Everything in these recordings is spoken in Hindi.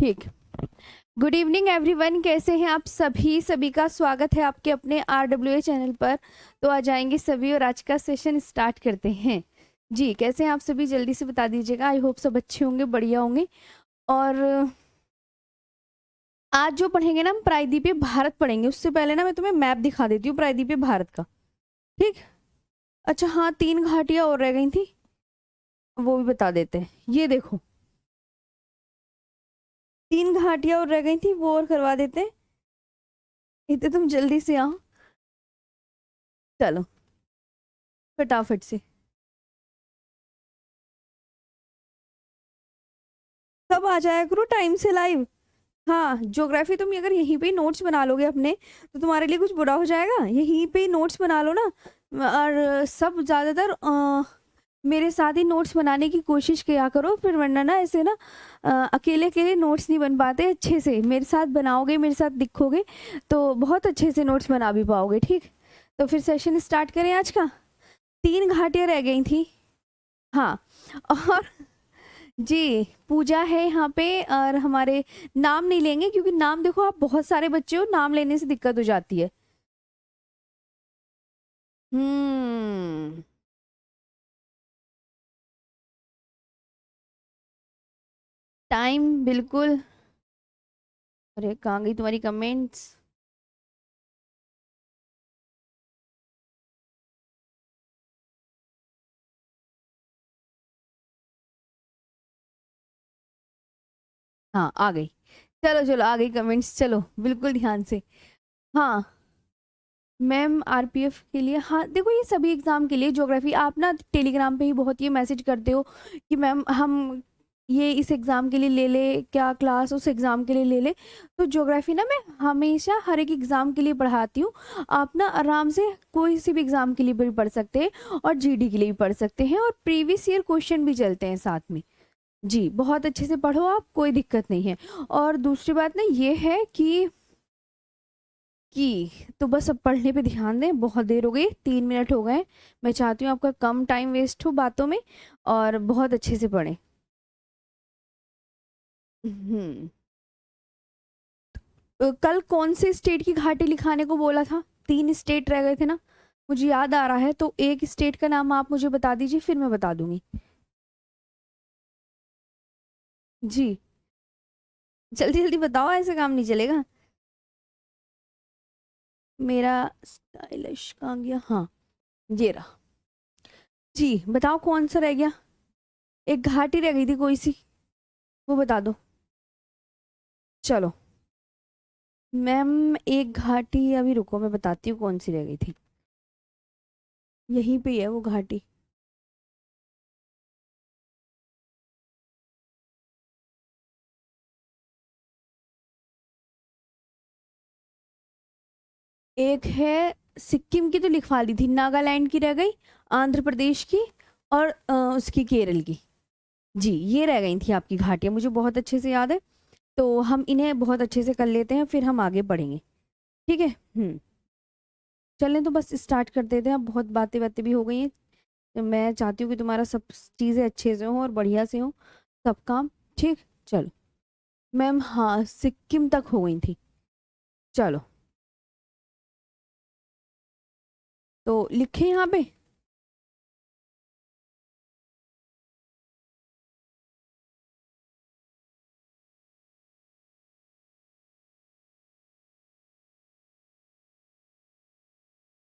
ठीक। गुड इवनिंग एवरीवन, कैसे हैं आप सभी? सभी का स्वागत है आपके अपने RWA चैनल पर। तो आ जाएंगे सभी और आज का सेशन स्टार्ट करते हैं। जी, कैसे हैं आप सभी? जल्दी से बता दीजिएगा। आई होप सब अच्छे होंगे, बढ़िया होंगे। और आज जो पढ़ेंगे ना, हम प्रायद्वीपीय भारत पढ़ेंगे। उससे पहले ना मैं तुम्हें मैप दिखा देती हूँ प्रायद्वीपीय भारत का। ठीक। अच्छा हाँ, 3 घाटियां और रह गई थी, वो भी बता देते हैं। ये देखो, 3 घाटियां और रह गई थी, वो और करवा देते हैं। इतने तुम जल्दी से आओ, चलो फटाफट से। कब आ जाया करो टाइम से लाइव। हाँ, ज्योग्राफी तुम अगर यहीं पे ही नोट्स बना लोगे अपने, तो तुम्हारे लिए कुछ बुरा हो जाएगा? यहीं पे ही नोट्स बना लो ना। और सब ज़्यादातर मेरे साथ ही नोट्स बनाने की कोशिश किया करो, फिर वरना ना ऐसे ना अकेले अकेले नोट्स नहीं बन पाते अच्छे से। मेरे साथ बनाओगे, मेरे साथ दिखोगे, तो बहुत अच्छे से नोट्स बना भी पाओगे। ठीक, तो फिर सेशन स्टार्ट करें आज का। 3 घाटियाँ रह गई थी। हाँ, और जी, पूजा है यहाँ पे। और हमारे नाम नहीं लेंगे, क्योंकि नाम देखो, आप बहुत सारे बच्चे हो, नाम लेने से दिक्कत हो जाती है। हम्म। टाइम बिल्कुल। अरे कहाँ गई तुम्हारी कमेंट्स? हाँ आ गई। चलो चलो, आ गई कमेंट्स, चलो बिल्कुल ध्यान से। हाँ मैम, RPF के लिए। हाँ देखो, ये सभी एग्जाम के लिए ज्योग्राफी, आप ना टेलीग्राम पे ही बहुत ये मैसेज करते हो कि मैम हम ये इस एग्ज़ाम के लिए ले ले क्या क्लास, उस एग्ज़ाम के लिए ले ले। तो ज्योग्राफी ना मैं हमेशा हर एक एग्ज़ाम के लिए पढ़ाती हूँ। आप ना आराम से कोई सी भी एग्ज़ाम के लिए भी पढ़ सकते हैं, और GD के लिए भी पढ़ सकते हैं, और प्रीवियस ईयर क्वेश्चन भी चलते हैं साथ में। जी, बहुत अच्छे से पढ़ो आप, कोई दिक्कत नहीं है। और दूसरी बात ना ये है कि तो बस अब पढ़ने पे ध्यान दें। बहुत देर हो गई, 3 मिनट हो गए। मैं चाहती हूँ आपका कम टाइम वेस्ट हो बातों में, और बहुत अच्छे से पढ़ें। हम्म। कल कौन से स्टेट की घाटी लिखाने को बोला था? 3 स्टेट रह गए थे ना, मुझे याद आ रहा है। तो एक स्टेट का नाम आप मुझे बता दीजिए, फिर मैं बता दूंगी। जी, जल्दी जल्दी बताओ, ऐसे काम नहीं चलेगा। मेरा स्टाइलिश कहाँ गया? हाँ, ये रहा। जी बताओ, कौन सा रह गया? एक घाटी रह गई थी कोई सी, वो बता दो। चलो मैम, एक घाटी अभी रुको, मैं बताती हूँ कौन सी रह गई थी। यहीं पे ही है वो घाटी। एक है सिक्किम की, तो लिखवा ली थी। नागालैंड की रह गई, आंध्र प्रदेश की, और उसकी केरल की। जी, ये रह गई थी आपकी घाटियां, मुझे बहुत अच्छे से याद है। तो हम इन्हें बहुत अच्छे से कर लेते हैं, फिर हम आगे बढ़ेंगे। ठीक है। चलें तो बस स्टार्ट कर देते हैं। अब बहुत बातें बातें भी हो गई हैं। तो मैं चाहती हूँ कि तुम्हारा सब चीज़ें अच्छे से हो और बढ़िया से हो, सब काम। ठीक, चलो। मैम हाँ, सिक्किम तक हो गई थी। चलो, तो लिखे यहाँ पे।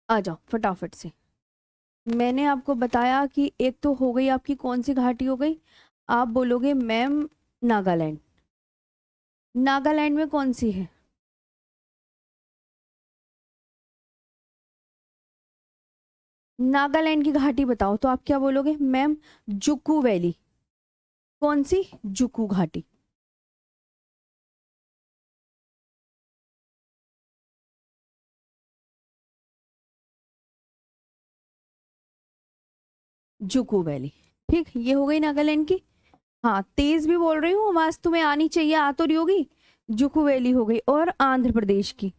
आ जाओ फटाफट से। मैंने आपको बताया कि एक तो हो गई आपकी, कौन सी घाटी हो गई? आप बोलोगे मैम नागालैंड। नागालैंड में कौन सी है? नागालैंड की घाटी बताओ, तो आप क्या बोलोगे? Ma'am जुकू valley. कौन सी? जुकू घाटी। जुकू वैली। ठीक, ये हो गई नागालैंड की। हाँ, तेज भी बोल रही हूँ, आवाज तुम्हें आनी चाहिए, आ तो रही होगी। जुकू वैली हो गई। और आंध्र प्रदेश की?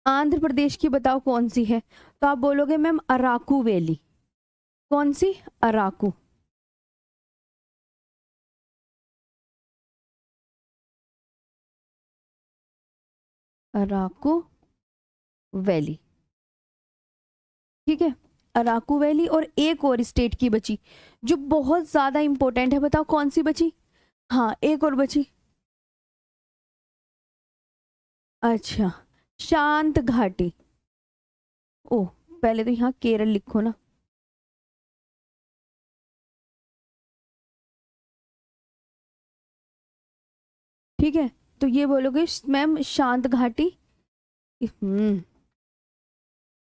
आंध्र प्रदेश की बताओ कौन सी है? तो आप बोलोगे मैम अराकू वैली। कौन सी? अराकू। अराकू वैली, ठीक है। अराकू वैली। और एक और स्टेट की बची जो बहुत ज्यादा इंपॉर्टेंट है, बताओ कौन सी बची? हाँ, एक और बची। अच्छा, शांत घाटी। ओह, पहले तो यहाँ केरल लिखो ना। ठीक है, तो ये बोलोगे मैम शांत घाटी। हम्म,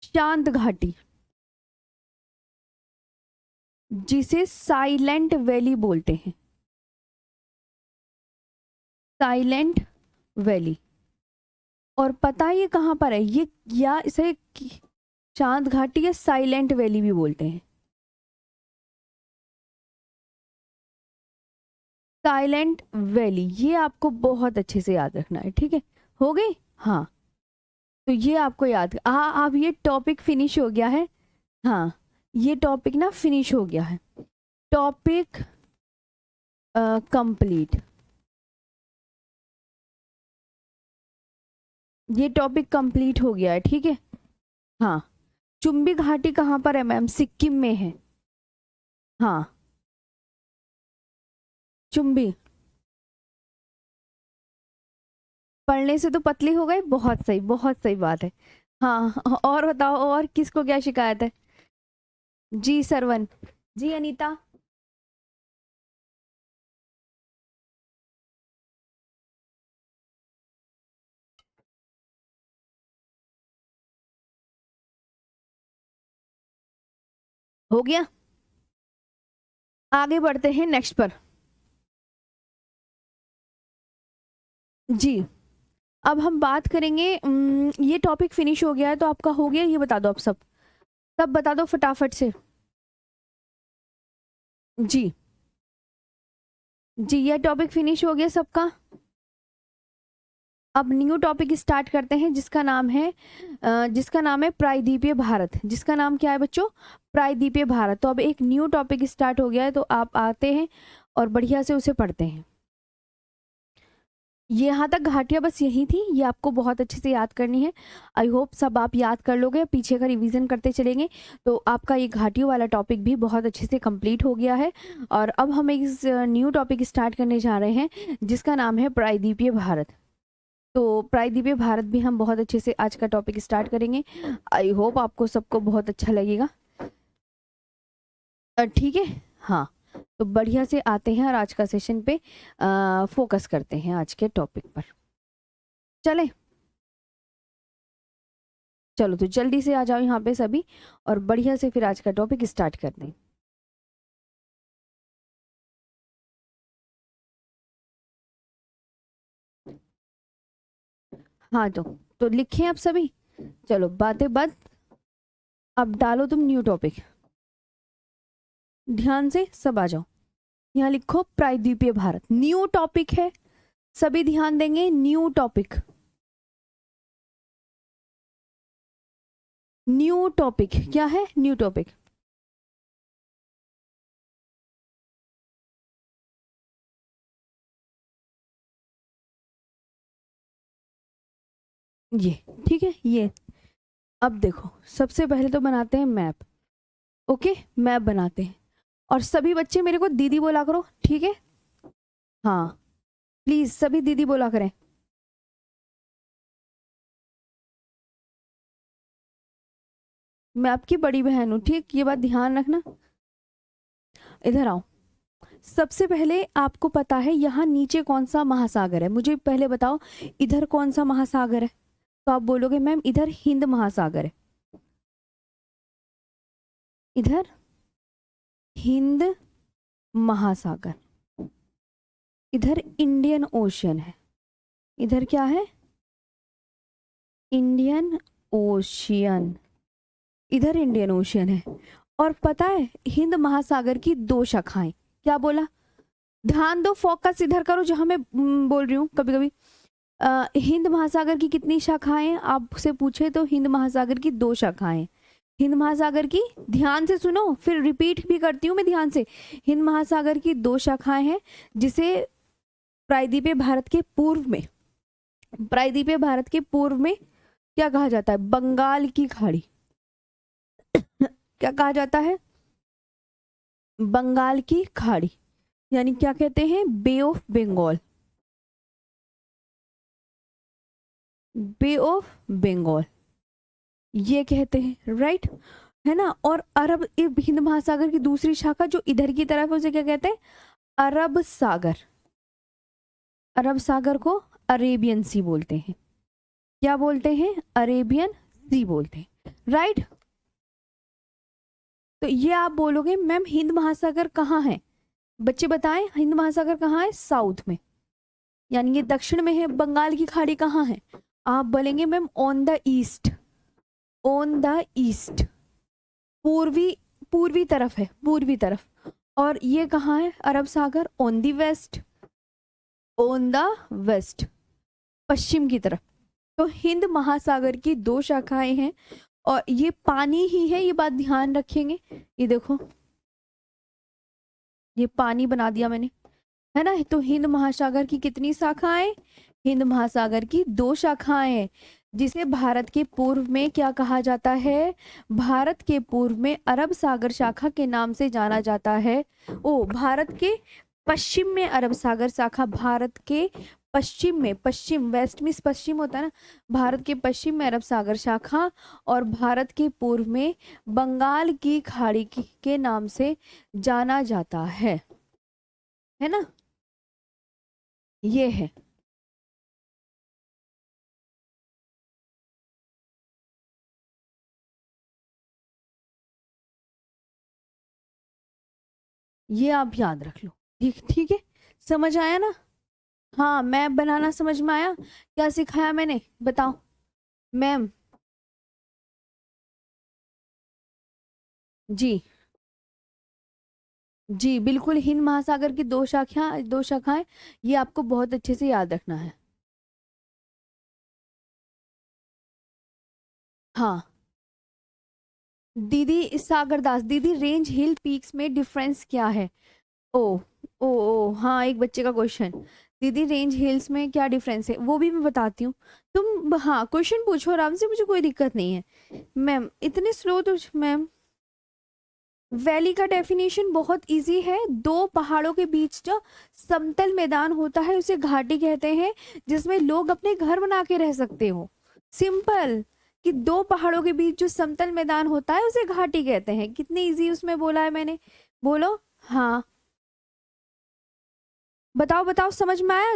शांत घाटी, जिसे साइलेंट वैली बोलते हैं। Silent valley. और पता है ये कहाँ पर है ये? या इसे शांत घाटी या साइलेंट वैली भी बोलते हैं। साइलेंट वैली, ये आपको बहुत अच्छे से याद रखना है, ठीक है। हो गई? हाँ, तो ये आपको याद, हाँ, अब ये टॉपिक फिनिश हो गया है। हाँ, ये टॉपिक ना फिनिश हो गया है। Topic complete. ये टॉपिक कंप्लीट हो गया है, ठीक है। हाँ, चुम्बी घाटी कहाँ पर है मैम? सिक्किम में है। हाँ, चुम्बी। पढ़ने से तो पतली हो गई, बहुत सही, बहुत सही बात है। हाँ, और बताओ, और किसको क्या शिकायत है? जी सरवन। जी अनीता। हो गया, आगे बढ़ते हैं नेक्स्ट पर। जी, अब हम बात करेंगे, ये टॉपिक फिनिश हो गया है, तो आपका हो गया, ये बता दो आप सब, सब बता दो फटाफट से। जी, जी, ये टॉपिक फिनिश हो गया सबका। अब न्यू टॉपिक स्टार्ट करते हैं, जिसका नाम है प्रायद्वीपीय भारत। जिसका नाम क्या है बच्चों? प्रायद्वीपीय भारत। तो अब एक न्यू टॉपिक स्टार्ट हो गया है, तो आप आते हैं और बढ़िया से उसे पढ़ते हैं। ये यहाँ तक घाटियाँ बस यही थी, ये आपको बहुत अच्छे से याद करनी है। आई होप सब आप याद कर लोगे, पीछे का रिवीजन करते चलेंगे, तो आपका ये घाटियों वाला टॉपिक भी बहुत अच्छे से कंप्लीट हो गया है। और अब हम एक न्यू टॉपिक स्टार्ट करने जा रहे हैं, जिसका नाम है प्रायद्वीपीय भारत। तो प्रायद्वीपीय भारत भी हम बहुत अच्छे से आज का टॉपिक स्टार्ट करेंगे। आई होप आपको सबको बहुत अच्छा लगेगा, ठीक है। हाँ, तो बढ़िया से आते हैं और आज का सेशन पे फोकस करते हैं आज के टॉपिक पर। चले, चलो तो जल्दी से आ जाओ यहाँ पे सभी, और बढ़िया से फिर आज का टॉपिक स्टार्ट कर दें। हाँ, तो लिखें आप सभी। चलो बातें बंद, अब डालो तुम न्यू टॉपिक। ध्यान से सब आ जाओ, यहाँ लिखो प्रायद्वीपीय भारत, न्यू टॉपिक है, सभी ध्यान देंगे। न्यू टॉपिक, न्यू टॉपिक क्या है? New topic. ये ठीक है, ये अब देखो, सबसे पहले तो बनाते हैं मैप। ओके, मैप बनाते हैं, और सभी बच्चे मेरे को दीदी बोला करो, ठीक है। हाँ, प्लीज सभी दीदी बोला करें। मैं आपकी बड़ी बहन हूँ, ठीक, ये बात ध्यान रखना। इधर आओ। सबसे पहले आपको पता है यहाँ नीचे कौन सा महासागर है? मुझे पहले बताओ, इधर कौन सा महासागर है? तो आप बोलोगे मैम इधर हिंद महासागर है, इधर हिंद महासागर, इधर इंडियन ओशियन है। इधर क्या है? इंडियन ओशियन, इधर इंडियन ओशियन है। और पता है हिंद महासागर की दो शाखाएं, क्या बोला? ध्यान दो, फोकस इधर करो जहां मैं बोल रही हूँ। कभी कभी हिंद महासागर की कितनी शाखाएं आपसे पूछे तो हिंद महासागर की 2 शाखाएं। हिंद महासागर की, ध्यान से सुनो फिर रिपीट भी करती हूँ मैं ध्यान से। हिंद महासागर की 2 शाखाएं हैं, जिसे प्रायद्वीपीय भारत के पूर्व में, प्रायद्वीपीय भारत के पूर्व में क्या कहा जाता है? बंगाल की खाड़ी। क्या कहा जाता है? बंगाल की खाड़ी, यानी क्या कहते हैं? Bay of Bengal, Bay of Bengal ये कहते हैं, राइट है ना। और अरब, हिंद महासागर की दूसरी शाखा जो इधर की तरफ है उसे क्या कहते हैं? अरब सागर। अरब सागर को अरेबियन सी बोलते हैं। क्या बोलते हैं? अरेबियन सी बोलते हैं, राइट। तो ये आप बोलोगे मैम हिंद महासागर कहाँ है? बच्चे बताएं हिंद महासागर कहाँ है? साउथ में, यानी ये दक्षिण में है। बंगाल की खाड़ी कहाँ है? आप बोलेंगे ma'am on the east, on the east, पूर्वी, पूर्वी तरफ है, पूर्वी तरफ। और ये कहाँ है? अरब सागर on the west, on the west, पश्चिम की तरफ। तो हिंद महासागर की 2 शाखाएं हैं और ये पानी ही है, ये बात ध्यान रखेंगे। ये देखो ये पानी बना दिया मैंने, है ना। तो हिंद महासागर की कितनी शाखाएं? हिंद महासागर की 2 शाखाएं, जिसे भारत के पूर्व में क्या कहा जाता है? भारत के पूर्व में अरब सागर शाखा के नाम से जाना जाता है। ओ, भारत के पश्चिम में अरब सागर शाखा, भारत के पश्चिम में, पश्चिम वेस्ट में पश्चिम होता है ना, भारत के पश्चिम में अरब सागर शाखा और भारत के पूर्व में बंगाल की खाड़ी के नाम से जाना जाता है ना। ये है। ये आप याद रख लो, ठीक ठीक है, समझ आया ना। हाँ, मैप बनाना समझ में आया? क्या सिखाया मैंने बताओ मैम? जी जी बिल्कुल, हिंद महासागर की 2 शाखाएं, ये आपको बहुत अच्छे से याद रखना है। हाँ दीदी सागर दास, दीदी रेंज हिल पीक्स में डिफरेंस क्या है? ओ ओ हाँ, एक बच्चे का क्वेश्चन, दीदी रेंज हिल्स में क्या डिफरेंस है? वो भी मैं बताती हूँ। तुम हाँ क्वेश्चन पूछो आराम से, मुझे कोई दिक्कत नहीं है। मैम इतने स्लो तो मैम, वैली का डेफिनेशन बहुत इजी है। 2 पहाड़ों के बीच जो समतल मैदान होता है उसे घाटी कहते हैं, जिसमें लोग अपने घर बना के रह सकते हो। सिंपल, कि 2 पहाड़ों के बीच जो समतल मैदान होता है उसे घाटी कहते हैं। कितनी इजी उसमें बोला है मैंने, बोलो। हाँ बताओ बताओ, समझ में आया?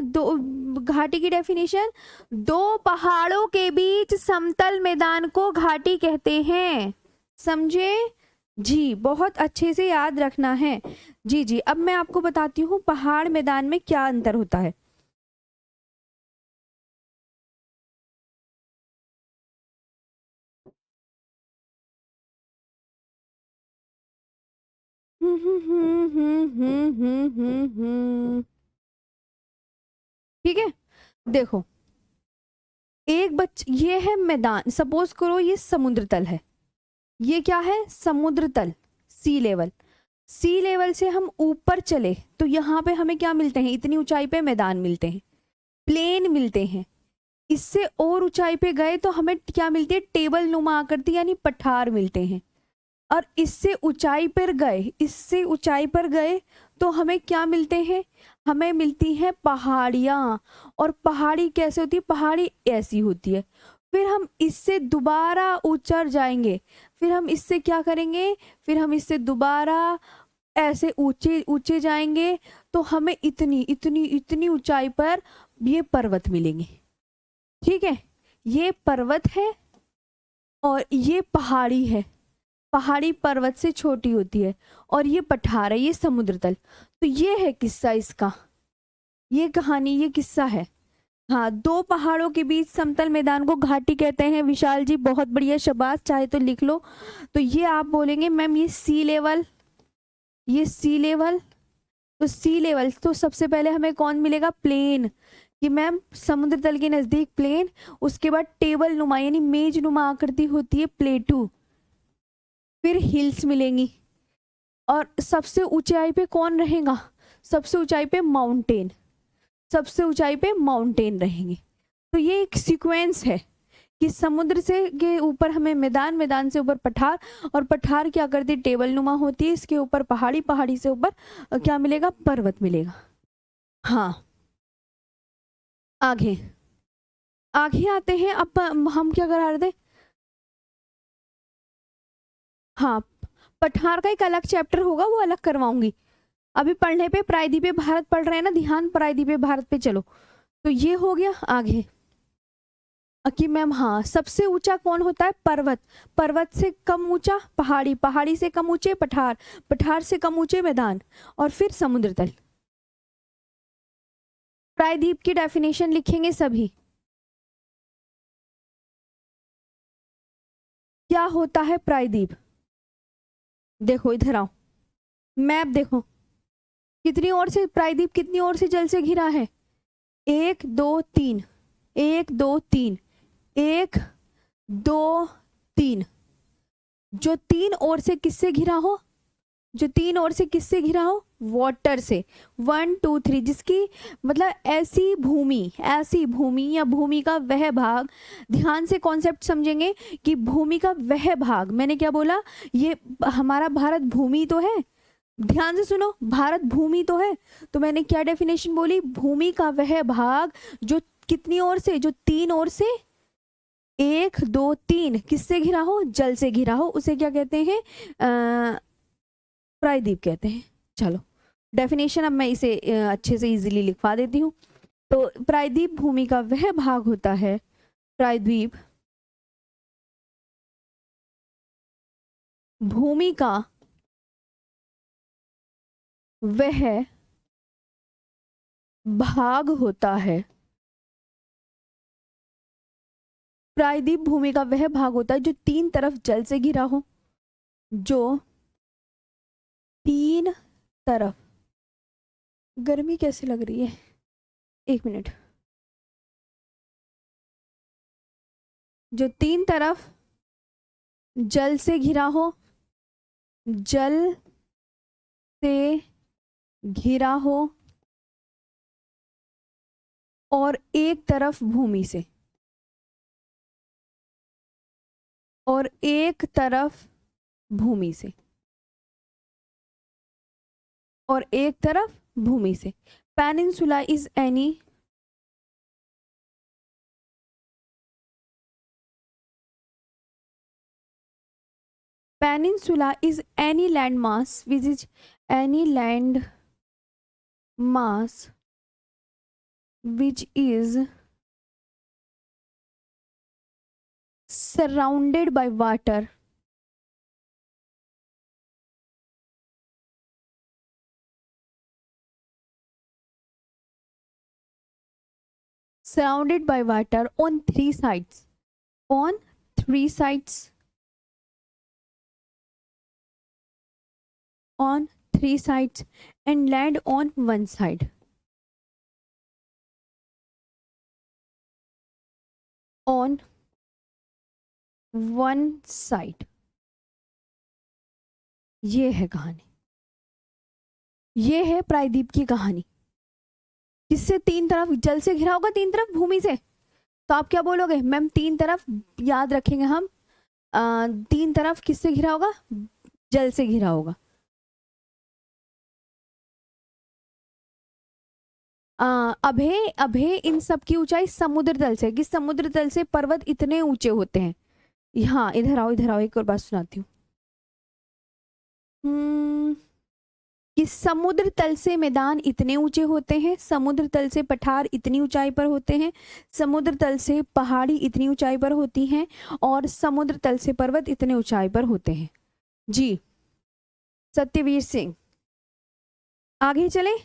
घाटी की डेफिनेशन, 2 पहाड़ों के बीच समतल मैदान को घाटी कहते हैं, समझे? जी बहुत अच्छे से याद रखना है। जी जी, अब मैं आपको बताती हूँ पहाड़ मैदान में क्या अंतर होता है। ठीक है, देखो ये है मैदान, सपोज करो ये समुद्र तल है, ये क्या है? समुद्र तल, सी लेवल। सी लेवल से हम ऊपर चले तो यहाँ पे हमें क्या मिलते हैं? इतनी ऊंचाई पे मैदान मिलते हैं, प्लेन मिलते हैं। इससे और ऊंचाई पे गए तो हमें क्या मिलती है? टेबल नुमा आकृति यानी पठार मिलते हैं। और इससे ऊंचाई पर गए, इससे ऊंचाई पर गए तो हमें क्या मिलते हैं? हमें मिलती हैं पहाड़ियाँ। और पहाड़ी कैसे होती है? पहाड़ी ऐसी होती है। फिर हम इससे दोबारा ऊंचा जाएंगे, फिर हम इससे क्या करेंगे? फिर हम इससे दोबारा ऐसे ऊंचे ऊंचे जाएंगे तो हमें इतनी इतनी इतनी ऊंचाई पर ये पर्वत मिलेंगे। ठीक है, ये पर्वत है और ये पहाड़ी है। पहाड़ी पर्वत से छोटी होती है और ये पठार है, ये समुद्र तल। तो ये है किस्सा इसका, ये कहानी, ये किस्सा है। हाँ, 2 पहाड़ों के बीच समतल मैदान को घाटी कहते हैं। विशाल जी बहुत बढ़िया, शाबाश, चाहे तो लिख लो। तो ये आप बोलेंगे मैम ये सी लेवल, ये सी लेवल। तो सी लेवल तो सबसे पहले हमें कौन मिलेगा? प्लेन। कि मैम समुद्र तल के नजदीक प्लेन, उसके बाद टेबल नुमा यानी मेज नुमा आकृति होती है प्लेटू, फिर हिल्स मिलेंगी, और सबसे ऊंचाई पे कौन रहेगा, सबसे ऊंचाई पे माउंटेन, सबसे ऊंचाई पे माउंटेन रहेंगे। तो ये एक सीक्वेंस है कि समुद्र से के ऊपर हमें मैदान, मैदान से ऊपर पठार, और पठार की आकृति टेबल नुमा होती है, इसके ऊपर पहाड़ी, पहाड़ी से ऊपर क्या मिलेगा, पर्वत मिलेगा। हाँ, आगे आगे आते हैं। अब हम क्या करा रहे थे, हाँ पठार का एक अलग चैप्टर होगा, वो अलग करवाऊंगी। अभी पढ़ने पे प्रायद्वीपीय भारत पढ़ रहे हैं ना, ध्यान प्रायद्वीपीय भारत पे चलो। तो ये हो गया। आगे कि मैम हाँ, सबसे ऊंचा कौन होता है, पर्वत, पर्वत से कम ऊंचा पहाड़ी, पहाड़ी से कम ऊंचे पठार, पठार से कम ऊंचे मैदान, और फिर समुद्र तल। प्रायद्वीप की डेफिनेशन लिखेंगे सभी। क्या होता है प्रायद्वीप, देखो इधर आओ, मैप देखो, कितनी ओर से प्रायद्वीप, कितनी ओर से जल से घिरा है, 1 2 3, 1 2 3, 1 2 3। जो 3 ओर से किससे घिरा हो, जो 3 ओर से किससे घिरा हो, वाटर से, 1 2 3, जिसकी मतलब ऐसी भूमि, ऐसी भूमि या भूमि का वह भाग, ध्यान से कॉन्सेप्ट समझेंगे कि भूमि का वह भाग, मैंने क्या बोला, ये हमारा भारत भूमि तो है, ध्यान से सुनो, भारत भूमि तो है, तो मैंने क्या डेफिनेशन बोली, भूमि का वह भाग जो कितनी ओर से, जो 3 ओर से, 1 2 3 किससे घिरा हो, जल से घिरा हो, उसे क्या कहते हैं, प्रायद्वीप कहते हैं। चलो डेफिनेशन अब मैं इसे अच्छे से इजीली लिखवा देती हूँ। तो प्रायद्वीप भूमि का वह भाग होता है, प्रायद्वीप भूमि का वह भाग होता है, प्रायद्वीप भूमि का वह भाग होता है जो 3 तरफ जल से घिरा हो, जो 3 तरफ, गर्मी कैसे लग रही है, 1 मिनट, जो 3 तरफ जल से घिरा हो, जल से घिरा हो, और एक तरफ भूमि से, और एक तरफ भूमि से, और एक तरफ भूमि से। Peninsula is any peninsula is any land mass which is any land mass which is surrounded by water, surrounded by water on 3 sides, on 3 sides, on 3 sides, and land on 1 side, on 1 side। ये है कहानी, ये है प्रायद्वीप की कहानी। किससे, 3 तरफ जल से घिरा होगा, 3 तरफ भूमि से। तो आप क्या बोलोगे मैम, 3 तरफ याद रखेंगे हम, 3 तरफ किससे घिरा होगा, जल से घिरा होगा। अभे अभे इन सब की ऊंचाई समुद्र तल से, कि समुद्र तल से पर्वत इतने ऊंचे होते हैं। हाँ इधर आओ, इधर आओ, एक और बात सुनाती हूँ। कि समुद्र तल से मैदान इतने ऊंचे होते हैं, समुद्र तल से पठार इतनी ऊंचाई पर होते हैं, समुद्र तल से पहाड़ी इतनी ऊंचाई पर होती हैं, और समुद्र तल से पर्वत इतने ऊंचाई पर होते हैं। जी सत्यवीर सिंह, आगे चले।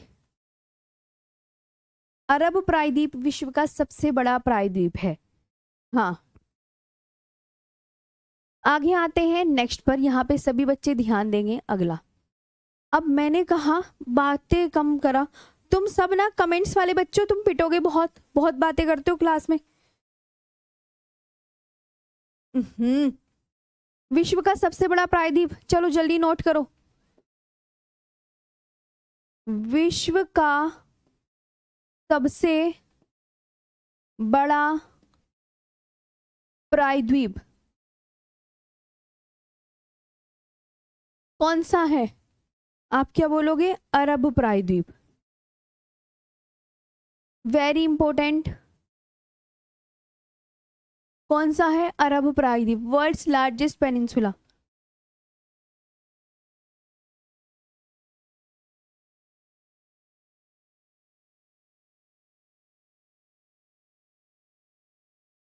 अरब प्रायद्वीप विश्व का सबसे बड़ा प्रायद्वीप है। हाँ आगे आते हैं नेक्स्ट पर, यहाँ पे सभी बच्चे ध्यान देंगे। अगला, अब मैंने कहा बातें कम करा, तुम सब ना कमेंट्स वाले बच्चों, तुम पिटोगे, बहुत बहुत बातें करते हो क्लास में। विश्व का सबसे बड़ा प्रायद्वीप, चलो जल्दी नोट करो। विश्व का सबसे बड़ा प्रायद्वीप कौन सा है? आप क्या बोलोगे? अरब प्रायद्वीप। Very important. कौन सा है? अरब प्रायद्वीप, वर्ल्ड्स लार्जेस्ट पेनिनसुला।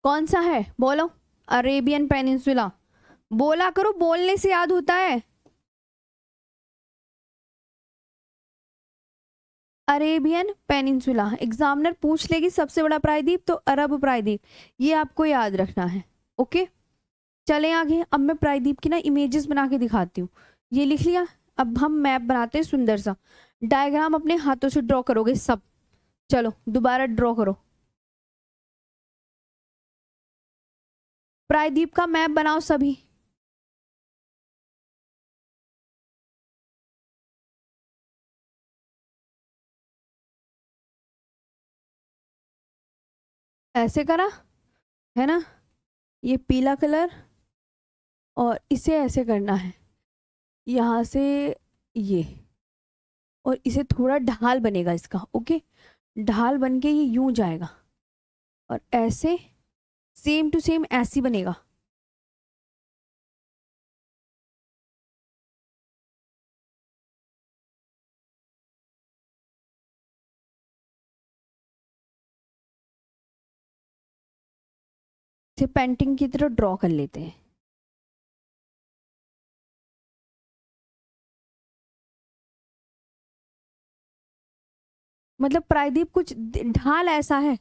कौन सा है बोलो? Arabian peninsula. बोला करो, बोलने से याद होता है। Arabian peninsula. एग्जामिनर पूछ लेगी सबसे बड़ा प्रायद्वीप तो अरब प्रायद्वीप, ये आपको याद रखना है। ओके, चले आगे। अब मैं प्रायद्वीप की ना इमेजेस बना के दिखाती हूँ। ये लिख लिया। अब हम मैप बनाते हैं सुंदर सा। डायग्राम अपने हाथों से ड्रॉ करोगे सब। चलो दोबारा ड्रॉ करो। प्रायद्वीप का मैप बनाओ सभी। ऐसे करा है ना, ये पीला कलर, और इसे ऐसे करना है यहाँ से ये, और इसे थोड़ा ढाल बनेगा इसका। ओके, ढाल बन के ये यूं जाएगा और ऐसे सेम टू सेम ऐसी बनेगा। इसे पेंटिंग की तरह ड्रॉ कर लेते हैं। मतलब प्रायद्वीप कुछ ढाल ऐसा है,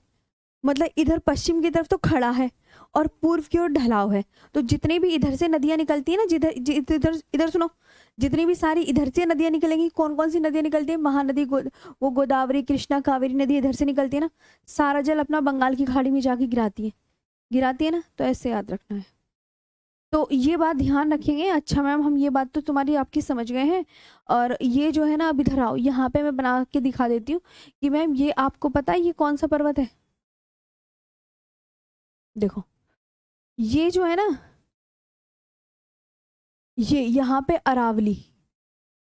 मतलब इधर पश्चिम की तरफ तो खड़ा है और पूर्व की ओर ढलाव है। तो जितने भी इधर से नदियां निकलती है ना, जिधर इधर इधर सुनो, जितनी भी सारी इधर से नदियां निकलेंगी, कौन कौन सी नदियां निकलती है? महानदी, वो गोदावरी, कृष्णा, कावेरी नदी इधर से निकलती है ना। सारा जल अपना बंगाल की खाड़ी में जाके गिराती है ना। तो ऐसे याद रखना है। तो ये बात ध्यान रखेंगे। अच्छा मैम, हम ये बात तो तुम्हारी आपकी समझ गए हैं। और ये जो है ना, अब इधर आओ, यहाँ पे मैं बना के दिखा देती हूँ कि मैम ये आपको पता है ये कौन सा पर्वत है? देखो, ये जो है ना, ये यहाँ पे अरावली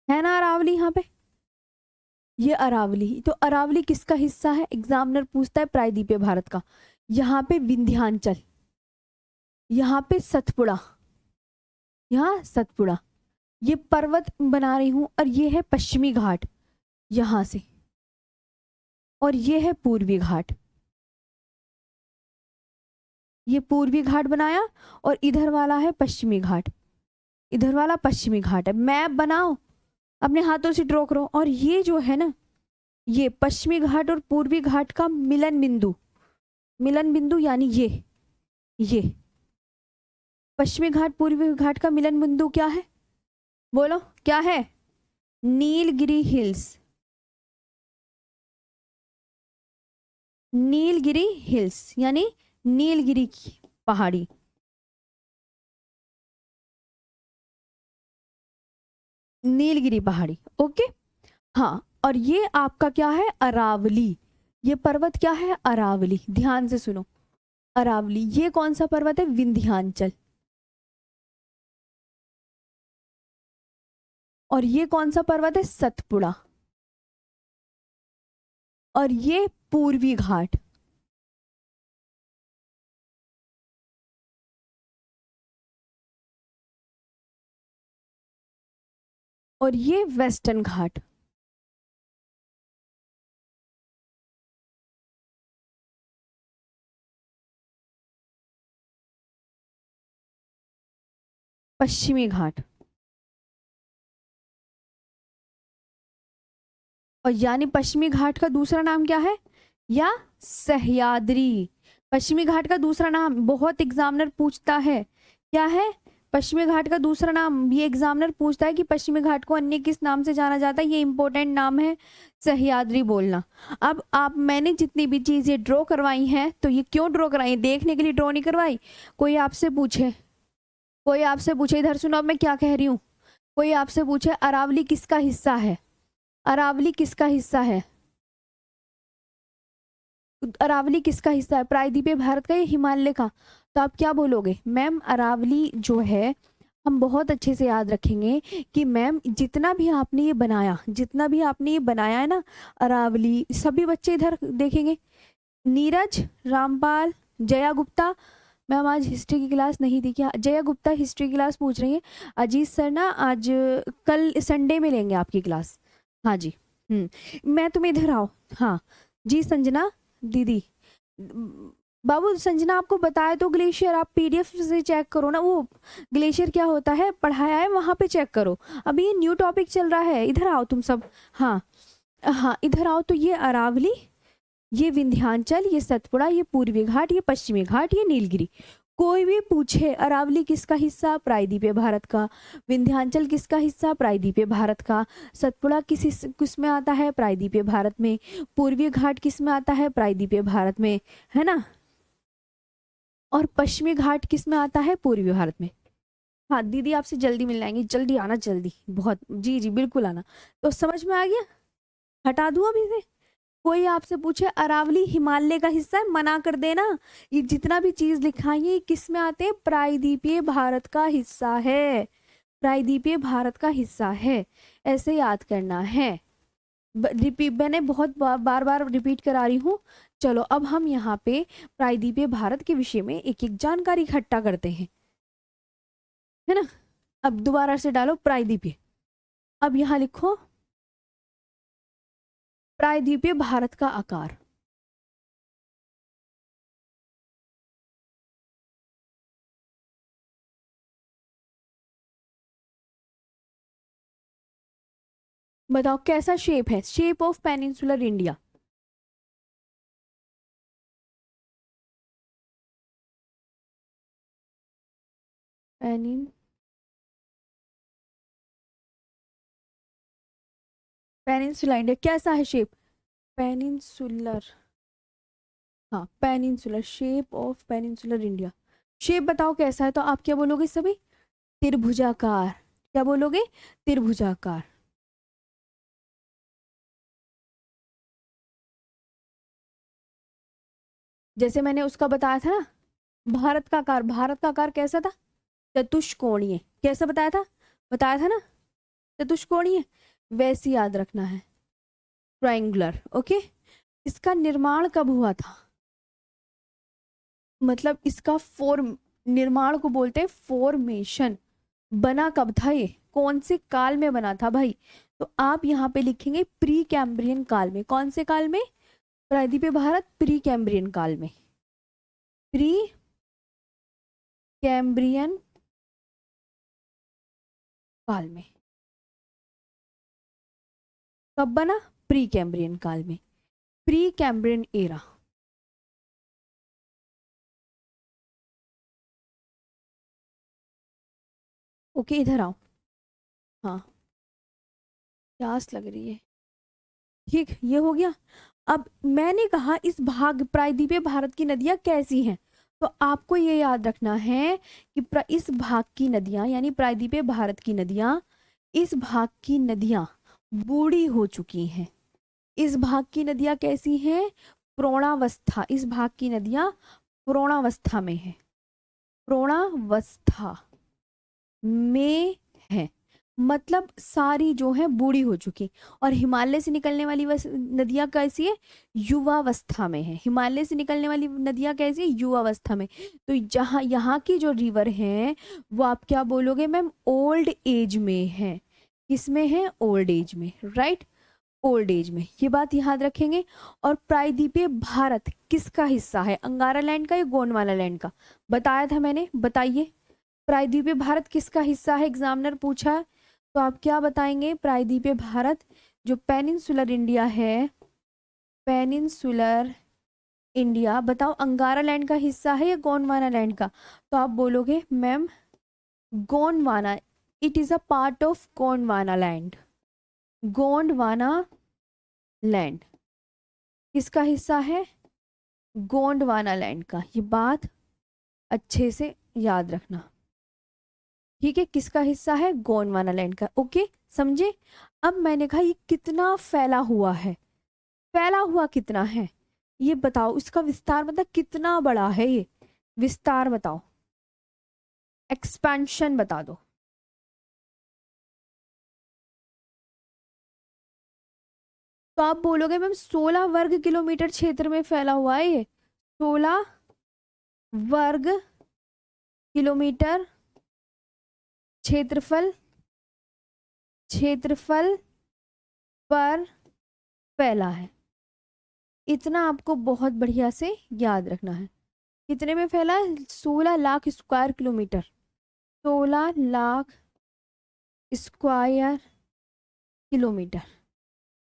है ना, अरावली यहाँ पे, ये अरावली। तो अरावली किसका हिस्सा है? एग्जामिनर पूछता है प्रायद्वीपीय भारत का। यहाँ पे विंध्याचल, यहाँ पे सतपुड़ा, यहाँ सतपुड़ा, ये पर्वत बना रही हूं। और ये है पश्चिमी घाट यहां से, और ये है पूर्वी घाट। ये पूर्वी घाट बनाया और इधर वाला है पश्चिमी घाट, इधर वाला पश्चिमी घाट है। मैप बनाओ, अपने हाथों से ड्रॉ करो। और ये जो है ना, ये पश्चिमी घाट और पूर्वी घाट का मिलन बिंदु, मिलन बिंदु यानी ये पश्चिमी घाट पूर्वी घाट का मिलन बिंदु क्या है? बोलो क्या है? नीलगिरी हिल्स, नीलगिरी हिल्स यानी नीलगिरी की पहाड़ी। नीलगिरी पहाड़ी। ओके, हाँ। और ये आपका क्या है? अरावली। ये पर्वत क्या है? अरावली। ध्यान से सुनो, अरावली। ये कौन सा पर्वत है? विंध्याचल। और ये कौन सा पर्वत है? सतपुड़ा। और ये पूर्वी घाट। और ये वेस्टर्न घाट। पश्चिमी घाट। और यानी पश्चिमी घाट का दूसरा नाम क्या है? या सह्याद्री। पश्चिमी घाट का दूसरा नाम बहुत एग्जामिनर पूछता है, क्या है? पश्चिमी घाट का दूसरा नाम, ये एग्जामिनर पूछता है कि पश्चिमी घाट को अन्य किस नाम से जाना जाता है, ये इंपॉर्टेंट नाम है सह्याद्री बोलना। अब आप, मैंने जितनी भी चीजें ड्रॉ करवाई हैं, तो ये क्यों ड्रॉ करवाई, देखने के लिए ड्रॉ नहीं करवाई। कोई आपसे पूछे, कोई आपसे पूछे, इधर सुनो अब मैं क्या कह रही हूँ, कोई आपसे पूछे अरावली किसका हिस्सा है, अरावली किसका हिस्सा है, अरावली किसका हिस्सा है, प्रायद्वीपीय भारत का या हिमालय का, तो आप क्या बोलोगे, मैम अरावली जो है, हम बहुत अच्छे से याद रखेंगे कि मैम जितना भी आपने ये बनाया, जितना भी आपने ये बनाया है ना अरावली, सभी बच्चे इधर देखेंगे, नीरज, रामपाल, जया गुप्ता, मैम आज हिस्ट्री की क्लास नहीं थी क्या, जया गुप्ता हिस्ट्री की क्लास पूछ रही है, अजीत सर ना आज, कल संडे में लेंगे आपकी क्लास, हाँ जी। मैं तुम्हें इधर आओ, हाँ जी संजना दीदी, बाबू संजना आपको बताया तो ग्लेशियर, आप पीडीएफ से चेक करो ना, वो ग्लेशियर क्या होता है पढ़ाया है वहां पे चेक करो, अभी ये न्यू टॉपिक चल रहा है, इधर आओ तुम सब, हाँ हाँ इधर आओ। तो ये अरावली, ये विंध्याचल, ये सतपुड़ा, ये पूर्वी घाट, ये पश्चिमी घाट, ये नीलगिरी। कोई भी पूछे अरावली किसका हिस्सा, प्रायद्वीपीय भारत का, विंध्याचल किसका हिस्सा, प्रायद्वीपीय भारत का, सतपुड़ा किस में आता है, प्रायद्वीपीय भारत में, पूर्वी घाट किस में आता है, प्रायद्वीपीय भारत में, है ना, और पश्चिमी घाट किस में आता है, पूर्वी भारत में। हाँ दीदी आपसे जल्दी मिल जाएंगे, जल्दी आना, जल्दी बहुत, जी जी बिल्कुल आना। तो समझ में आ गया, हटा दूं अभी से। कोई आपसे पूछे अरावली हिमालय का हिस्सा है, मना कर देना, ये जितना भी चीज लिखा है ये किस में आते हैं, प्रायद्वीपीय भारत का हिस्सा है, प्रायद्वीपीय भारत का हिस्सा है, ऐसे याद करना है। रिपीट, मैंने बहुत बार बार रिपीट करा रही हूँ। चलो अब हम यहाँ पे प्रायद्वीपीय भारत के विषय में एक एक जानकारी इकट्ठा करते हैं, है ना। अब दोबारा से डालो प्रायद्वीपीय, अब यहाँ लिखो प्रायद्वीपीय भारत का आकार, बताओ कैसा शेप है, shape of peninsular India, peninsular India कैसा है शेप, पेनिनसुलर, हाँ peninsular, shape of peninsular India, shape बताओ कैसा है, तो आप क्या बोलोगे सभी, त्रिभुजाकार, क्या बोलोगे, त्रिभुजाकार। जैसे मैंने उसका बताया था ना, भारत का आकार, भारत का आकार कैसा था, चतुष्कोणीय, कैसा बताया था ना, चतुष्कोणीय, वैसे याद रखना है, ट्रायंगुलर, ओके। इसका निर्माण कब हुआ था, मतलब इसका फॉर्म, निर्माण को बोलते हैं फॉर्मेशन, बना कब था, ये कौन से काल में बना था भाई, तो आप यहाँ पे लिखेंगे प्री कैम्ब्रियन काल में, कौन से काल में, प्रायद्वीपीय भारत प्री कैम्ब्रियन काल में, प्री कैम्ब्रियन काल में, कब बना, प्री कैम्ब्रियन काल में, प्री कैम्ब्रियन एरा। ओके इधर आओ, हाँ प्यास लग रही है, ठीक ये हो गया। अब मैंने कहा इस भाग प्रायद्वीपीय भारत की नदियां कैसी हैं, तो आपको ये याद रखना है कि इस भाग की नदियां यानी प्रायद्वीपीय भारत की नदियां, इस भाग की नदियां बूढ़ी हो चुकी हैं, इस भाग की नदियां कैसी हैं, प्रोणावस्था, इस भाग की नदियां प्रोणावस्था में है, प्रोणावस्था में है, मतलब सारी जो है बूढ़ी हो चुकी। और हिमालय से निकलने वाली नदियां कैसी है, युवावस्था में है, हिमालय से निकलने वाली नदियां कैसी है, युवावस्था में। तो जहाँ यहाँ की जो रिवर है वो आप क्या बोलोगे मैम, ओल्ड एज में है, किसमें है, ओल्ड एज में, राइट, ओल्ड एज में, ये बात याद रखेंगे। और प्रायद्वीपीय भारत किसका हिस्सा है, अंगारा लैंड का या गोंडवाना लैंड का, बताया था मैंने, बताइए प्रायद्वीपीय भारत किसका हिस्सा है, एग्जामिनर पूछा, तो आप क्या बताएंगे, प्रायद्वीपीय भारत जो पेनिनसुलर इंडिया है, पेनिनसुलर इंडिया, बताओ अंगारा लैंड का हिस्सा है या गोंडवाना लैंड का, तो आप बोलोगे ma'am Gondwana, it is a part of Gondwana land. Gondwana land किसका हिस्सा है? गोंडवाना लैंड का। ये बात अच्छे से याद रखना, ठीक है? किसका हिस्सा है? गोंडवाना लैंड का। ओके, समझे? अब मैंने कहा ये कितना फैला हुआ है, फैला हुआ कितना है ये बताओ, इसका विस्तार मतलब कितना बड़ा है ये, विस्तार बताओ, एक्सपेंशन बता दो। तो आप बोलोगे मैम 16 वर्ग किलोमीटर क्षेत्र में फैला हुआ है ये, 16 वर्ग किलोमीटर क्षेत्रफल, क्षेत्रफल पर फैला है। इतना आपको बहुत बढ़िया से याद रखना है। कितने में फैला है? 16 lakh square kilometre, 16 lakh square kilometre,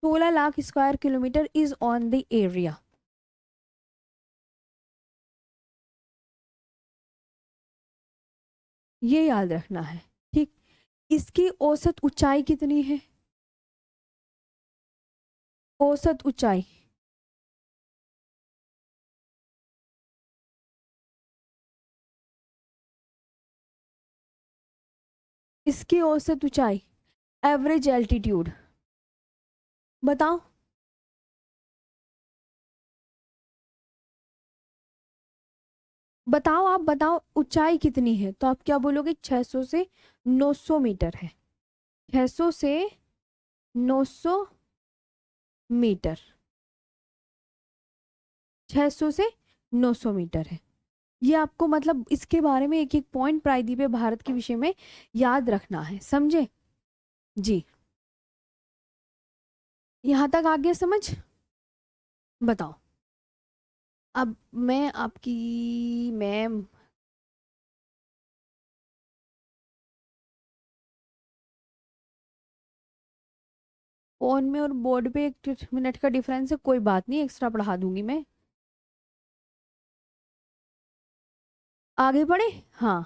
16 lakh square kilometre is on the area. ये याद रखना है, ठीक? इसकी औसत ऊंचाई कितनी है? औसत ऊंचाई इसकी औसत ऊंचाई, एवरेज एल्टीट्यूड बताओ। बताओ, आप बताओ ऊंचाई कितनी है? तो आप क्या बोलोगे? 600 से 900 मीटर है, 600 से 900 मीटर, 600 से 900 मीटर है। ये आपको मतलब इसके बारे में एक एक पॉइंट प्रायद्वीपीय भारत के विषय में याद रखना है, समझे जी? यहां तक आ गया समझ? बताओ। अब मैं आपकी मैम, फोन में और बोर्ड पे 1 मिनट का डिफरेंस है, कोई बात नहीं, एक्स्ट्रा पढ़ा दूंगी मैं। आगे बढ़े? हाँ,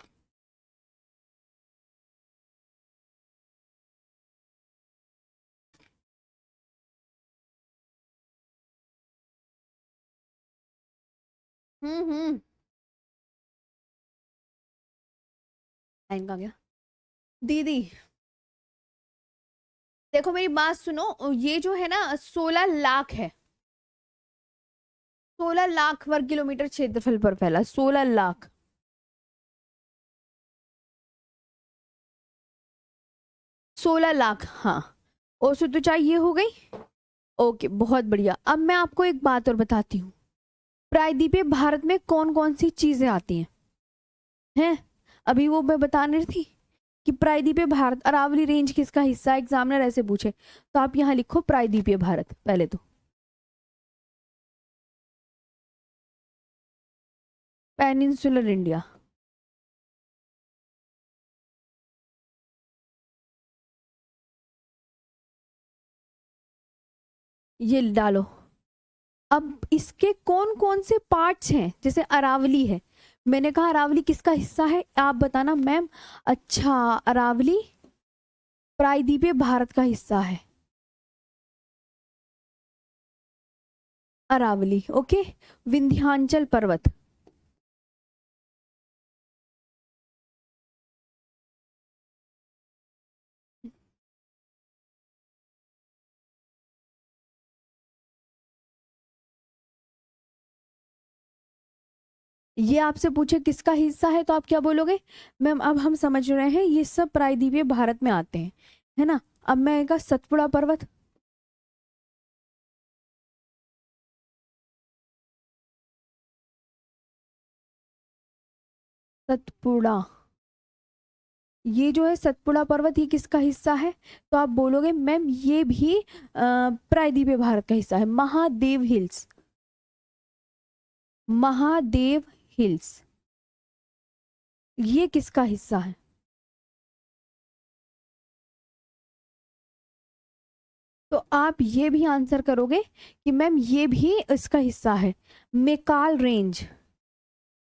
हम्म, लाइन का गया। दीदी देखो मेरी बात सुनो, ये जो है ना 16 लाख है, 16 लाख वर्ग किलोमीटर क्षेत्रफल पर फैला, 16 लाख, 16 लाख, हाँ। औसत तो चाहिए हो गई। ओके, बहुत बढ़िया। अब मैं आपको एक बात और बताती हूँ, प्रायद्वीपीय भारत में कौन कौन सी चीजें आती हैं? अभी वो मैं बता रही थी कि प्रायद्वीपीय भारत, अरावली रेंज किसका हिस्सा? एग्जामिनर ऐसे पूछे तो आप यहाँ लिखो प्रायद्वीपीय भारत पहले तो। पेनिनसुलर इंडिया, ये डालो। अब इसके कौन कौन से पार्ट्स हैं? जैसे अरावली है, मैंने कहा अरावली किसका हिस्सा है? आप बताना मैम। अच्छा, अरावली प्रायद्वीपीय भारत का हिस्सा है, अरावली। ओके, विंध्याचल पर्वत, ये आपसे पूछे किसका हिस्सा है तो आप क्या बोलोगे? मैम अब हम समझ रहे हैं ये सब प्रायद्वीपीय भारत में आते हैं, है ना? अब मैं कहा सतपुड़ा पर्वत, सतपुड़ा, ये जो है सतपुड़ा पर्वत, ये किसका हिस्सा है? तो आप बोलोगे मैम ये भी प्रायद्वीपीय भारत का हिस्सा है। महादेव हिल्स, महादेव हिल्स, ये किसका हिस्सा है? तो आप ये भी आंसर करोगे कि मैम ये भी इसका हिस्सा है। मेकाल रेंज,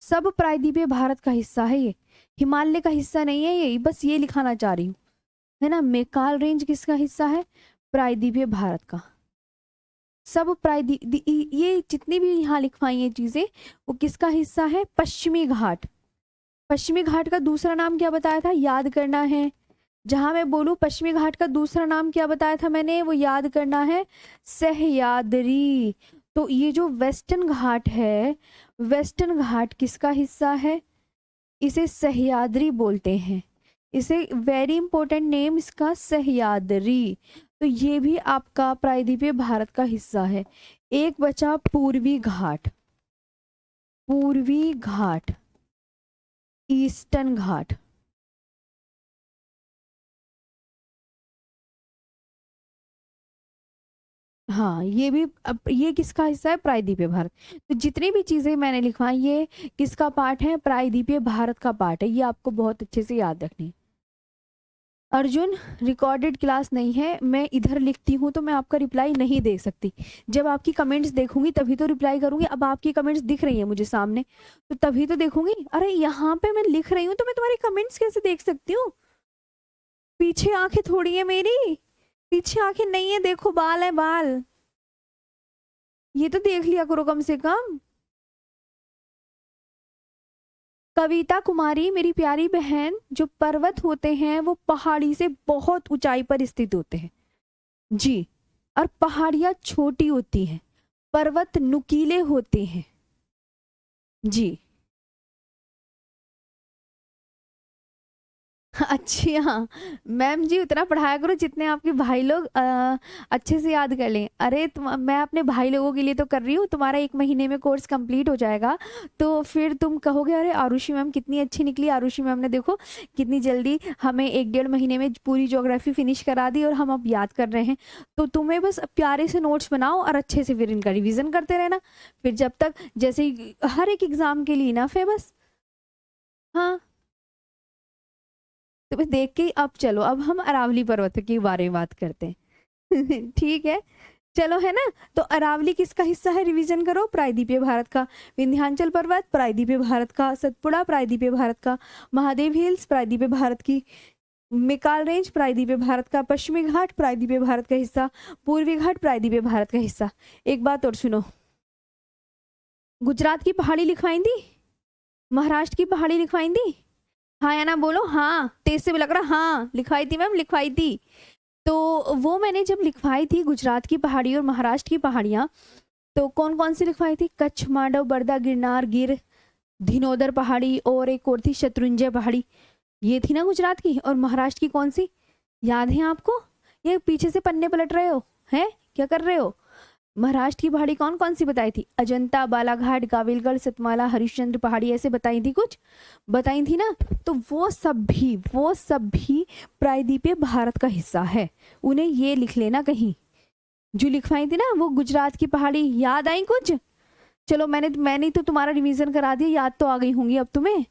सब प्रायद्वीपीय भारत का हिस्सा है ये। हिमालय का हिस्सा नहीं है ये, बस ये लिखाना चाह रही हूँ, है ना। मेकाल रेंज किसका हिस्सा है? प्रायद्वीपीय भारत का। सब ये जितनी भी यहाँ लिखवाई है चीजें, वो किसका हिस्सा है? पश्चिमी घाट। पश्चिमी घाट का दूसरा नाम क्या बताया था? याद करना है। जहां मैं बोलूं पश्चिमी घाट का दूसरा नाम क्या बताया था मैंने, वो याद करना है, सह्याद्री। तो ये जो वेस्टर्न घाट है, वेस्टर्न घाट किसका हिस्सा है? इसे सह्याद्री बोलते हैं। इसे वेरी इंपॉर्टेंट नेम इसका, सह्याद्री। तो ये भी आपका प्रायद्वीपीय भारत का हिस्सा है। एक बचा पूर्वी घाट, पूर्वी घाट, ईस्टर्न घाट। हाँ, ये भी अब ये किसका हिस्सा है? प्रायद्वीपीय भारत। तो जितनी भी चीजें मैंने लिखवाई ये किसका पार्ट है? प्रायद्वीपीय भारत का पार्ट है। ये आपको बहुत अच्छे से याद रखनी है। अर्जुन, रिकॉर्डेड क्लास नहीं है, मैं इधर लिखती हूँ तो मैं आपका रिप्लाई नहीं दे सकती। जब आपकी कमेंट्स देखूंगी तभी तो रिप्लाई करूंगी। अब आपकी कमेंट्स दिख रही है मुझे सामने, तो तभी तो देखूंगी। अरे यहाँ पे मैं लिख रही हूँ तो मैं तुम्हारी कमेंट्स कैसे देख सकती हूँ? पीछे आंखें थोड़ी है मेरी, पीछे आंखें नहीं है, देखो बाल है बाल, ये तो देख लिया करो कम से कम। कविता कुमारी, मेरी प्यारी बहन, जो पर्वत होते हैं वो पहाड़ी से बहुत ऊंचाई पर स्थित होते हैं जी, और पहाड़ियां छोटी होती हैं, पर्वत नुकीले होते हैं जी। अच्छा मैम जी, उतना पढ़ाया करो जितने आपके भाई लोग अच्छे से याद कर लें। अरे मैं अपने भाई लोगों के लिए तो कर रही हूँ। तुम्हारा 1 महीने में कोर्स कंप्लीट हो जाएगा तो फिर तुम कहोगे अरे आरुषि मैम कितनी अच्छी निकली। आरुषि मैम ने देखो कितनी जल्दी हमें 1-1.5 महीने में पूरी ज्योग्राफी फिनिश करा दी और हम अब याद कर रहे हैं। तो तुम्हें बस प्यारे से नोट्स बनाओ और अच्छे से फिर इनका रिविजन करते रहना। फिर जब तक जैसे ही हर एक एग्जाम के लिए ना फिर बस, हाँ, तुम्हें देख के ही अब चलो, अब हम अरावली पर्वत के बारे में बात करते हैं ठीक है, चलो, है ना। तो अरावली किसका हिस्सा है? रिवीजन करो, प्रायद्वीपीय भारत का। विंध्याचल पर्वत प्रायद्वीपीय भारत का, सतपुड़ा प्रायद्वीपीय भारत का, महादेव हिल्स प्रायद्वीपीय भारत की, मेकाल रेंज प्रायद्वीपीय भारत का, पश्चिमी घाट प्रायद्वीपीय भारत का हिस्सा, पूर्वी घाट प्रायद्वीपीय भारत का हिस्सा। एक बात और सुनो, गुजरात की पहाड़ी लिखवाई थी, महाराष्ट्र की पहाड़ी लिखवाई थी, हाँ या ना बोलो। हाँ, तेज से भी लग रहा, हाँ लिखवाई थी मैम, लिखवाई थी। तो वो मैंने जब लिखवाई थी गुजरात की पहाड़ी और महाराष्ट्र की पहाड़ियाँ, तो कौन कौन सी लिखवाई थी? कच्छ, मांडव, बर्दा, गिरनार, गिर, धिनोदर पहाड़ी और एक और थी शत्रुंजय पहाड़ी। ये थी ना गुजरात की। और महाराष्ट्र की कौन सी याद है आपको? ये पीछे से पन्ने पलट रहे हो, हैं क्या कर रहे हो? महाराष्ट्र की पहाड़ी कौन कौन सी बताई थी? अजंता, बालाघाट, गाविलगढ़, सतमाला, हरिश्चंद्र पहाड़ी, ऐसे बताई थी, कुछ बताई थी ना। तो वो सब भी प्रायद्वीपीय भारत का हिस्सा है। उन्हें ये लिख लेना कहीं, जो लिखवाई थी ना वो गुजरात की पहाड़ी। याद आई कुछ? चलो, मैंने तो तुम्हारा रिवीजन करा दिया, याद तो आ गई होंगी अब तुम्हें।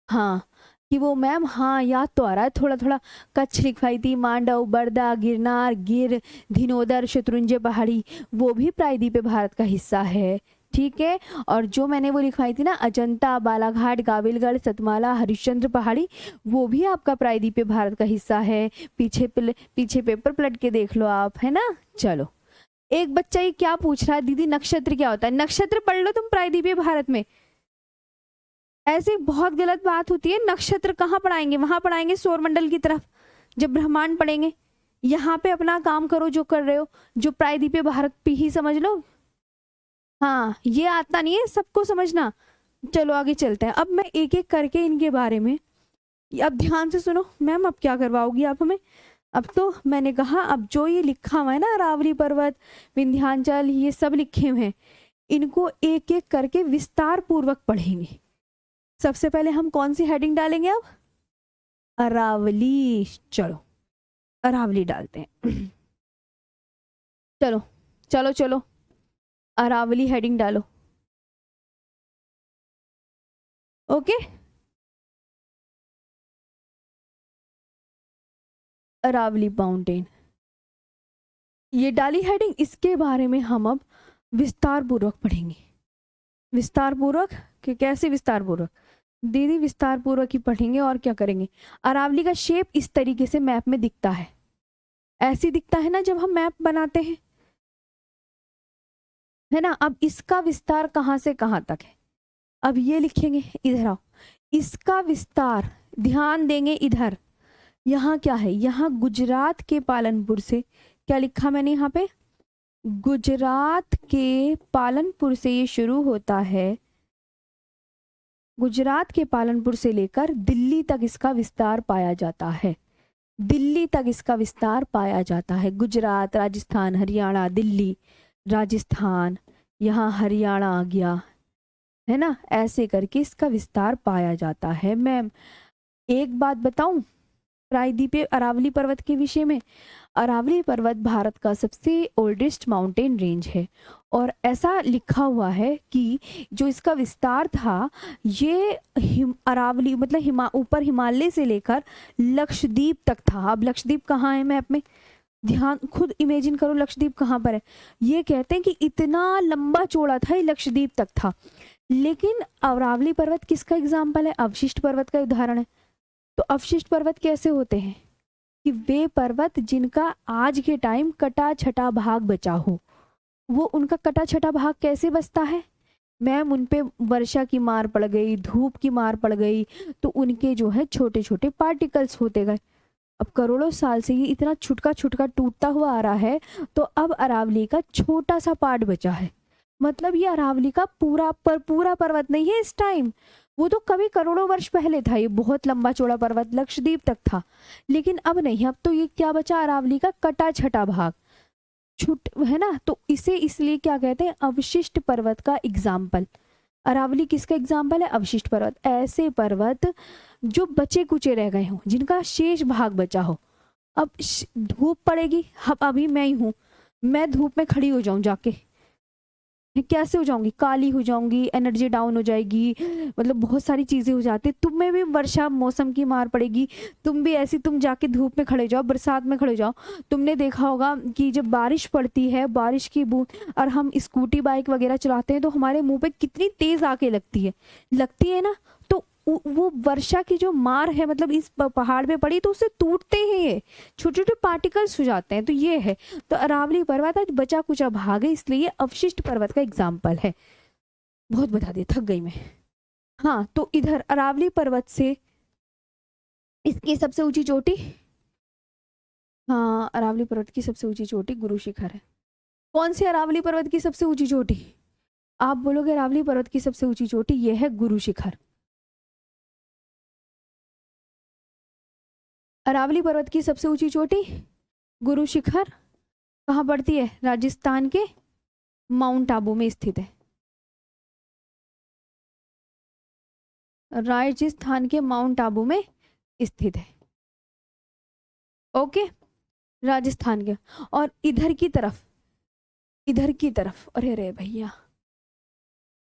हाँ, कि वो मैम, हाँ याद तो आ रहा है थोड़ा थोड़ा। कच्छ लिखवाई थी, मांडव, बर्दा, गिरनार, गिर, धिनोदर, शत्रुंजय पहाड़ी, वो भी प्रायद्वीपीय भारत का हिस्सा है, ठीक है। और जो मैंने वो लिखवाई थी ना, अजंता, बालाघाट, गाविलगढ़, सतमाला, हरिश्चंद्र पहाड़ी, वो भी आपका प्रायद्वीपीय भारत का हिस्सा है। पीछे पेपर पलट के देख लो आप, है ना। चलो, एक बच्चा ये क्या पूछ रहा है, दीदी नक्षत्र क्या होता है? नक्षत्र पढ़ लो तुम प्रायद्वीपीय भारत में। ऐसी बहुत गलत बात होती है। नक्षत्र कहाँ पढ़ाएंगे? वहां पढ़ाएंगे सौरमंडल की तरफ, जब ब्रह्मांड पढ़ेंगे। यहाँ पे अपना काम करो जो कर रहे हो, जो प्रायद्वीपीय भारत पे ही समझ लो। हाँ, ये आता नहीं है सबको समझना। चलो आगे चलते हैं। अब मैं एक एक करके इनके बारे में, अब ध्यान से सुनो। मैम अब क्या करवाओगी आप हमें? अब तो मैंने कहा, अब जो ये लिखा हुआ है ना, अरावली पर्वत, विंध्याचल, ये सब लिखे हुए हैं, इनको एक एक करके विस्तार पूर्वक पढ़ेंगे। सबसे पहले हम कौन सी हेडिंग डालेंगे? अब अरावली। चलो अरावली डालते हैं चलो चलो चलो, अरावली हेडिंग डालो। ओके, अरावली माउंटेन, ये डाली हेडिंग। इसके बारे में हम अब विस्तार पूर्वक पढ़ेंगे। विस्तार पूर्वक कि कैसे विस्तार पूर्वक? दीदी विस्तार पूर्वक ही पढ़ेंगे और क्या करेंगे। अरावली का शेप इस तरीके से मैप में दिखता है, ऐसे दिखता है ना जब हम मैप बनाते हैं, है ना। अब इसका विस्तार कहाँ से कहाँ तक है, अब ये लिखेंगे, इधर आओ। इसका विस्तार ध्यान देंगे इधर, यहाँ क्या है, यहाँ गुजरात के पालनपुर से, क्या लिखा मैंने यहाँ पे, गुजरात के पालनपुर से ये शुरू होता है, गुजरात के पालनपुर से लेकर दिल्ली तक इसका विस्तार पाया जाता है, दिल्ली तक इसका विस्तार पाया जाता है। गुजरात, राजस्थान, हरियाणा, दिल्ली, राजस्थान, यहाँ हरियाणा आ गया, है ना, ऐसे करके इसका विस्तार पाया जाता है। मैम एक बात बताऊं प्रायद्वीपीय अरावली पर्वत के विषय में, अरावली पर्वत भारत का सबसे ओल्डेस्ट माउंटेन रेंज है, और ऐसा लिखा हुआ है कि जो इसका विस्तार था ये अरावली मतलब ऊपर हिमालय से लेकर लक्षद्वीप तक था। अब लक्षद्वीप कहाँ है मैप में, ध्यान खुद इमेजिन करो लक्षद्वीप कहाँ पर है। ये कहते हैं कि इतना लंबा चौड़ा था, ये लक्षद्वीप तक था। लेकिन अरावली पर्वत किसका एग्जाम्पल है, अवशिष्ट पर्वत का उदाहरण है। तो अवशिष्ट पर्वत कैसे होते हैं कि वे पर्वत जिनका आज के टाइम कटा छटा भाग बचा हो, वो उनका कटा छटा भाग कैसे बचता है, मैम उन पे वर्षा की मार पड़ गई, धूप की मार पड़ गई, तो उनके जो है छोटे छोटे पार्टिकल्स होते गए। अब करोड़ों साल से ये इतना छुटका छुटका टूटता हुआ आ रहा है, तो अब अरावली का छोटा सा पार्ट बचा है। मतलब ये अरावली का पूरा पर्वत नहीं है इस टाइम, वो तो कभी करोड़ों वर्ष पहले था, ये बहुत लंबा चौड़ा पर्वत लक्षद्वीप तक था। लेकिन अब नहीं, अब तो ये क्या बचा, अरावली का कटा छटा भाग छुट, है ना। तो इसे इसलिए क्या कहते हैं, अवशिष्ट पर्वत का एग्जाम्पल। अरावली किसका एग्जाम्पल है, अवशिष्ट पर्वत, ऐसे पर्वत जो बचे कुचे रह गए हों, जिनका शेष भाग बचा हो। अब धूप पड़ेगी, अब अभी मैं ही हूँ, मैं धूप में खड़ी हो जाऊं जाके, कैसे हो जाऊंगी, काली हो जाऊंगी, एनर्जी डाउन हो जाएगी, मतलब बहुत सारी चीजें हो जाती। तुम में भी वर्षा मौसम की मार पड़ेगी, तुम भी ऐसी, तुम जाके धूप में खड़े जाओ, बरसात में खड़े जाओ। तुमने देखा होगा कि जब बारिश पड़ती है, बारिश की बूंद, और हम स्कूटी बाइक वगैरह चलाते हैं तो हमारे मुंह पे कितनी तेज आके लगती है ना। तो वो वर्षा की जो मार है, मतलब इस पहाड़ पे पड़ी तो उससे टूटते हैं ये छोटे छोटे पार्टिकल्स हो जाते हैं। तो ये है, तो अरावली पर्वत आज बचा कुचा भाग है, इसलिए अवशिष्ट पर्वत का एग्जाम्पल है। बहुत बता दिया, थक गई मैं। हाँ, तो इधर अरावली पर्वत से इसकी सबसे ऊंची चोटी, हाँ अरावली पर्वत की सबसे ऊंची चोटी गुरु शिखर है। कौन सी अरावली पर्वत की सबसे ऊंची चोटी, आप बोलोगे अरावली पर्वत की सबसे ऊंची चोटी ये है गुरु शिखर। अरावली पर्वत की सबसे ऊंची चोटी गुरु शिखर कहाँ पड़ती है, राजस्थान के माउंट आबू में स्थित है, राजस्थान के माउंट आबू में स्थित है। ओके, राजस्थान के। और इधर की तरफ, इधर की तरफ, अरे रे भैया,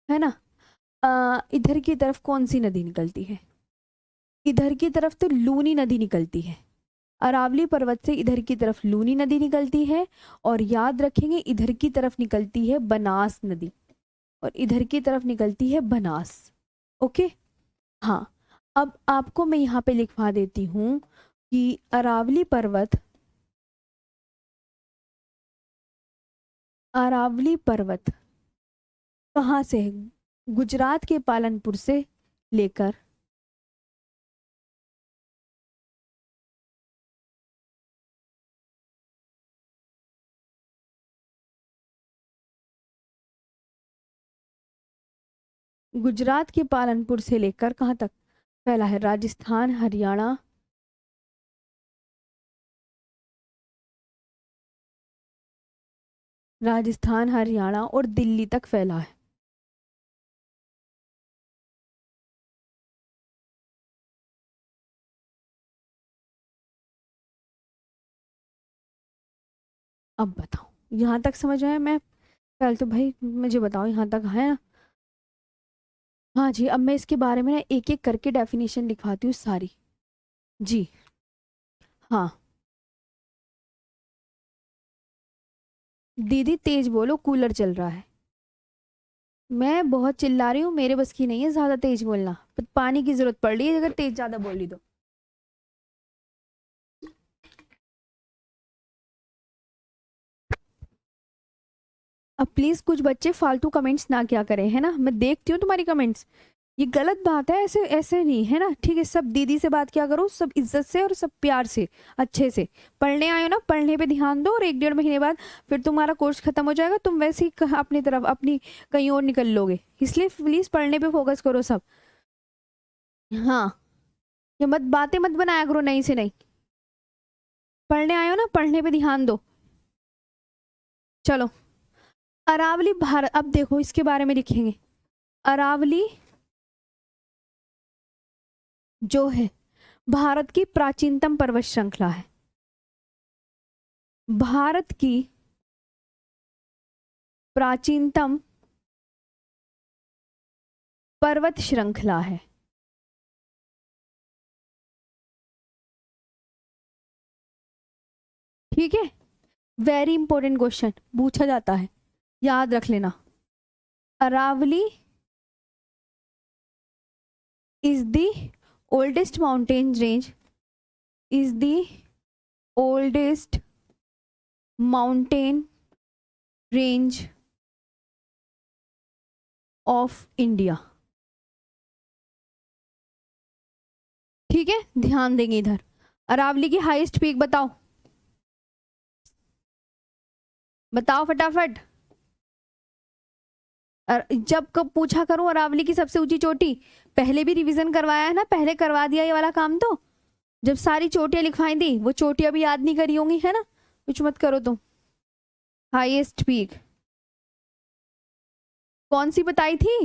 है ना, इधर की तरफ कौन सी नदी निकलती है, इधर की तरफ तो लूनी नदी निकलती है। अरावली पर्वत से इधर की तरफ लूनी नदी निकलती है, और याद रखेंगे इधर की तरफ निकलती है बनास नदी, और इधर की तरफ निकलती है बनास। ओके, हाँ। अब आपको मैं यहाँ पे लिखवा देती हूँ कि अरावली पर्वत, अरावली पर्वत कहाँ से है, गुजरात के पालनपुर से लेकर गुजरात के पालनपुर से लेकर कहाँ तक फैला है, राजस्थान, हरियाणा, राजस्थान, हरियाणा और दिल्ली तक फैला है। अब बताओ यहाँ तक समझ आया। मैं पहले तो भाई मुझे बताओ यहाँ तक है ना। हाँ जी, अब मैं इसके बारे में ना एक एक करके डेफिनेशन लिखवाती हूँ सारी। जी हाँ, दीदी तेज बोलो, कूलर चल रहा है। मैं बहुत चिल्ला रही हूँ, मेरे बस की नहीं है ज्यादा तेज बोलना, पानी की जरूरत पड़ रही है अगर तेज ज्यादा बोल रही तो। अब प्लीज कुछ बच्चे फालतू कमेंट्स ना क्या करें, है ना, मैं देखती हूँ तुम्हारी कमेंट्स। ये गलत बात है, ऐसे ऐसे नहीं है ना, ठीक है। सब दीदी से बात किया करो, सब इज्जत से और सब प्यार से, अच्छे से। पढ़ने आए हो ना, पढ़ने पे ध्यान दो, और 1 डेढ़ महीने बाद फिर तुम्हारा कोर्स खत्म हो जाएगा, तुम वैसे ही अपनी तरफ अपनी कहीं और निकल लोगे, इसलिए प्लीज पढ़ने पे फोकस करो सब। हाँ, ये मत बातें मत बनाया करो नहीं से नहीं। पढ़ने आए हो ना, पढ़ने पे ध्यान दो। चलो, अरावली भारत, अब देखो इसके बारे में लिखेंगे। अरावली जो है भारत की प्राचीनतम पर्वत श्रृंखला है। भारत की प्राचीनतम पर्वत श्रृंखला है। ठीक है, वेरी इंपॉर्टेंट क्वेश्चन पूछा जाता है, याद रख लेना। Aravalli is the oldest mountain range, is the oldest mountain range of India. ठीक है, ध्यान देंगे इधर। अरावली की हाईएस्ट पीक बताओ, बताओ फटाफट। जब कब पूछा करूं अरावली की सबसे ऊंची चोटी, पहले भी रिवीजन करवाया है ना, पहले करवा दिया ये वाला काम तो। जब सारी चोटियां लिखवाई थी, वो चोटियां भी याद नहीं करी होंगी, है ना, कुछ मत करो तुम। हाईएस्ट पीक कौन सी बताई थी?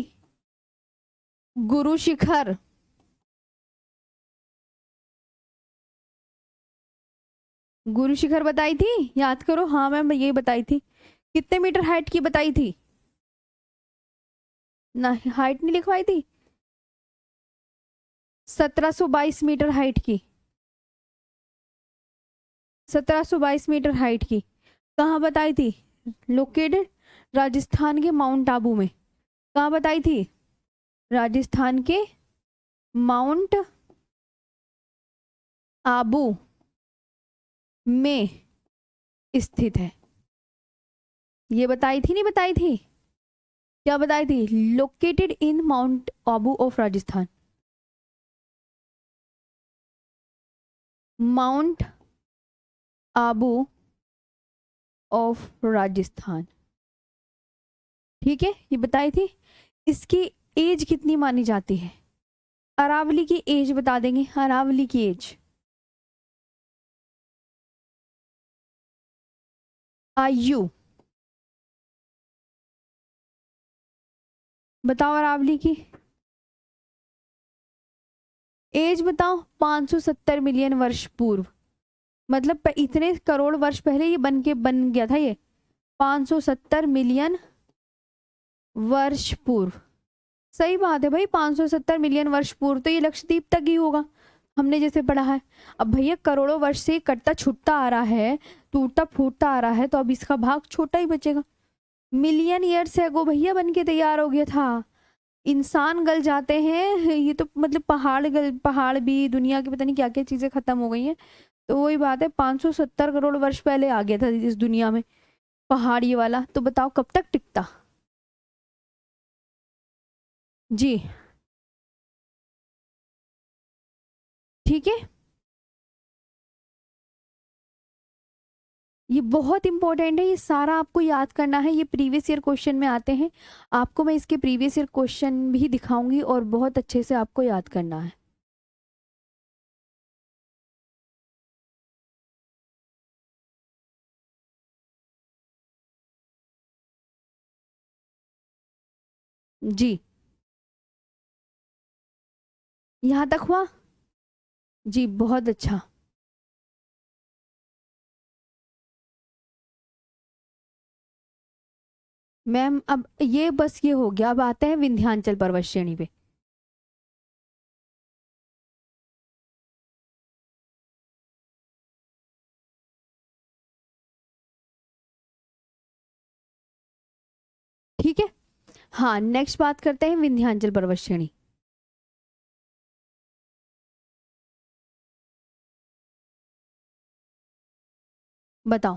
गुरु शिखर। गुरु शिखर बताई थी, याद करो। हाँ मैम, ये बताई थी। कितने मीटर हाइट की बताई थी? ना, हाइट नहीं लिखवाई थी। 1722 मीटर हाइट की, 1722 मीटर हाइट की। कहाँ बताई थी? लोकेटेड राजस्थान के माउंट आबू में। कहाँ बताई थी? राजस्थान के माउंट आबू में स्थित है। ये बताई थी नहीं बताई थी? क्या बताई थी? Located in mount Abu of Rajasthan. Mount Abu of Rajasthan, ठीक है, ये बताई थी। इसकी एज कितनी मानी जाती है? अरावली की एज बता देंगे, अरावली की एज। आयु बताओ अरावली की एज बताओ। 570 मिलियन वर्ष पूर्व, मतलब इतने करोड़ वर्ष पहले ये बन गया था ये। 570 मिलियन वर्ष पूर्व, सही बात है भाई। 570 मिलियन वर्ष पूर्व तो ये लक्षद्वीप तक ही होगा, हमने जैसे पढ़ा है। अब भैया करोड़ों वर्ष से कटता छुटता आ रहा है, टूटता फूटता आ रहा है, तो अब इसका भाग छोटा ही बचेगा। मिलियन ईयर से अगो भैया बन के तैयार हो गया था। इंसान गल जाते हैं, ये तो मतलब पहाड़ भी, दुनिया की पता नहीं क्या क्या चीजें खत्म हो गई हैं। तो वही बात है, 570 करोड़ वर्ष पहले आ गया था इस दुनिया में पहाड़ ये वाला। तो बताओ कब तक टिकता? जी, ठीक है। ये बहुत इंपॉर्टेंट है, ये सारा आपको याद करना है, ये प्रीवियस ईयर क्वेश्चन में आते हैं। आपको मैं इसके प्रीवियस ईयर क्वेश्चन भी दिखाऊंगी, और बहुत अच्छे से आपको याद करना है। जी, यहाँ तक हुआ? जी, बहुत अच्छा। मैम अब ये बस ये हो गया, अब आते हैं विंध्याचल पर्वत श्रेणी पे। ठीक है, हाँ, नेक्स्ट बात करते हैं विंध्याचल पर्वत श्रेणी। बताओ।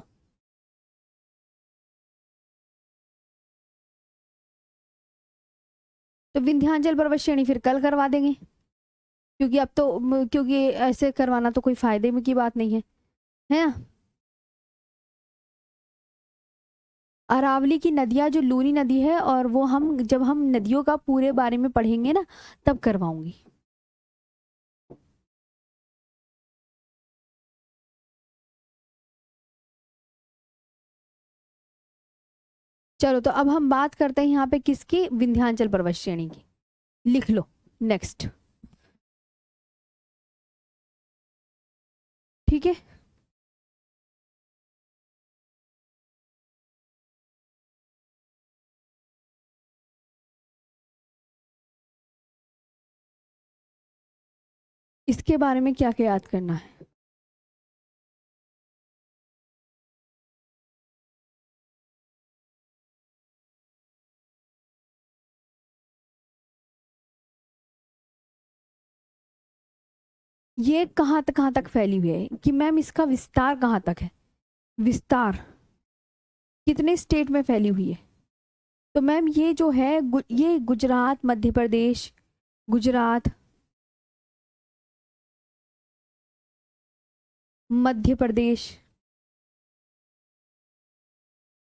तो विंध्याचल पर्वत श्रेणी फिर कल करवा देंगे, क्योंकि अब तो क्योंकि ऐसे करवाना तो कोई फायदे में की बात नहीं है ना। अरावली की नदियां जो लूनी नदी है, और वो हम जब हम नदियों का पूरे बारे में पढ़ेंगे ना तब करवाऊंगी। चलो, तो अब हम बात करते हैं यहाँ पे किसकी, विंध्याचल पर्वत श्रेणी की। लिख लो नेक्स्ट। ठीक है। इसके बारे में क्या क्या याद करना है? ये कहाँ तक फैली हुई है कि मैम इसका विस्तार कहाँ तक है, विस्तार कितने स्टेट में फैली हुई है? तो मैम ये जो है ये गुजरात, मध्य प्रदेश, गुजरात, मध्य प्रदेश,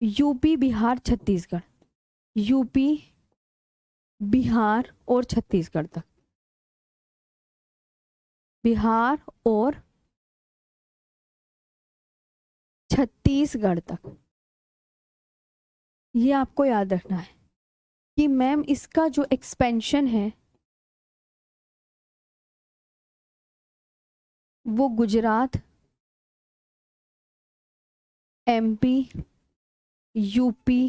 यूपी, बिहार, छत्तीसगढ़, यूपी, बिहार और छत्तीसगढ़ तक, बिहार और छत्तीसगढ़ तक। ये आपको याद रखना है कि मैम इसका जो एक्सपेंशन है वो Gujarat, MP, UP,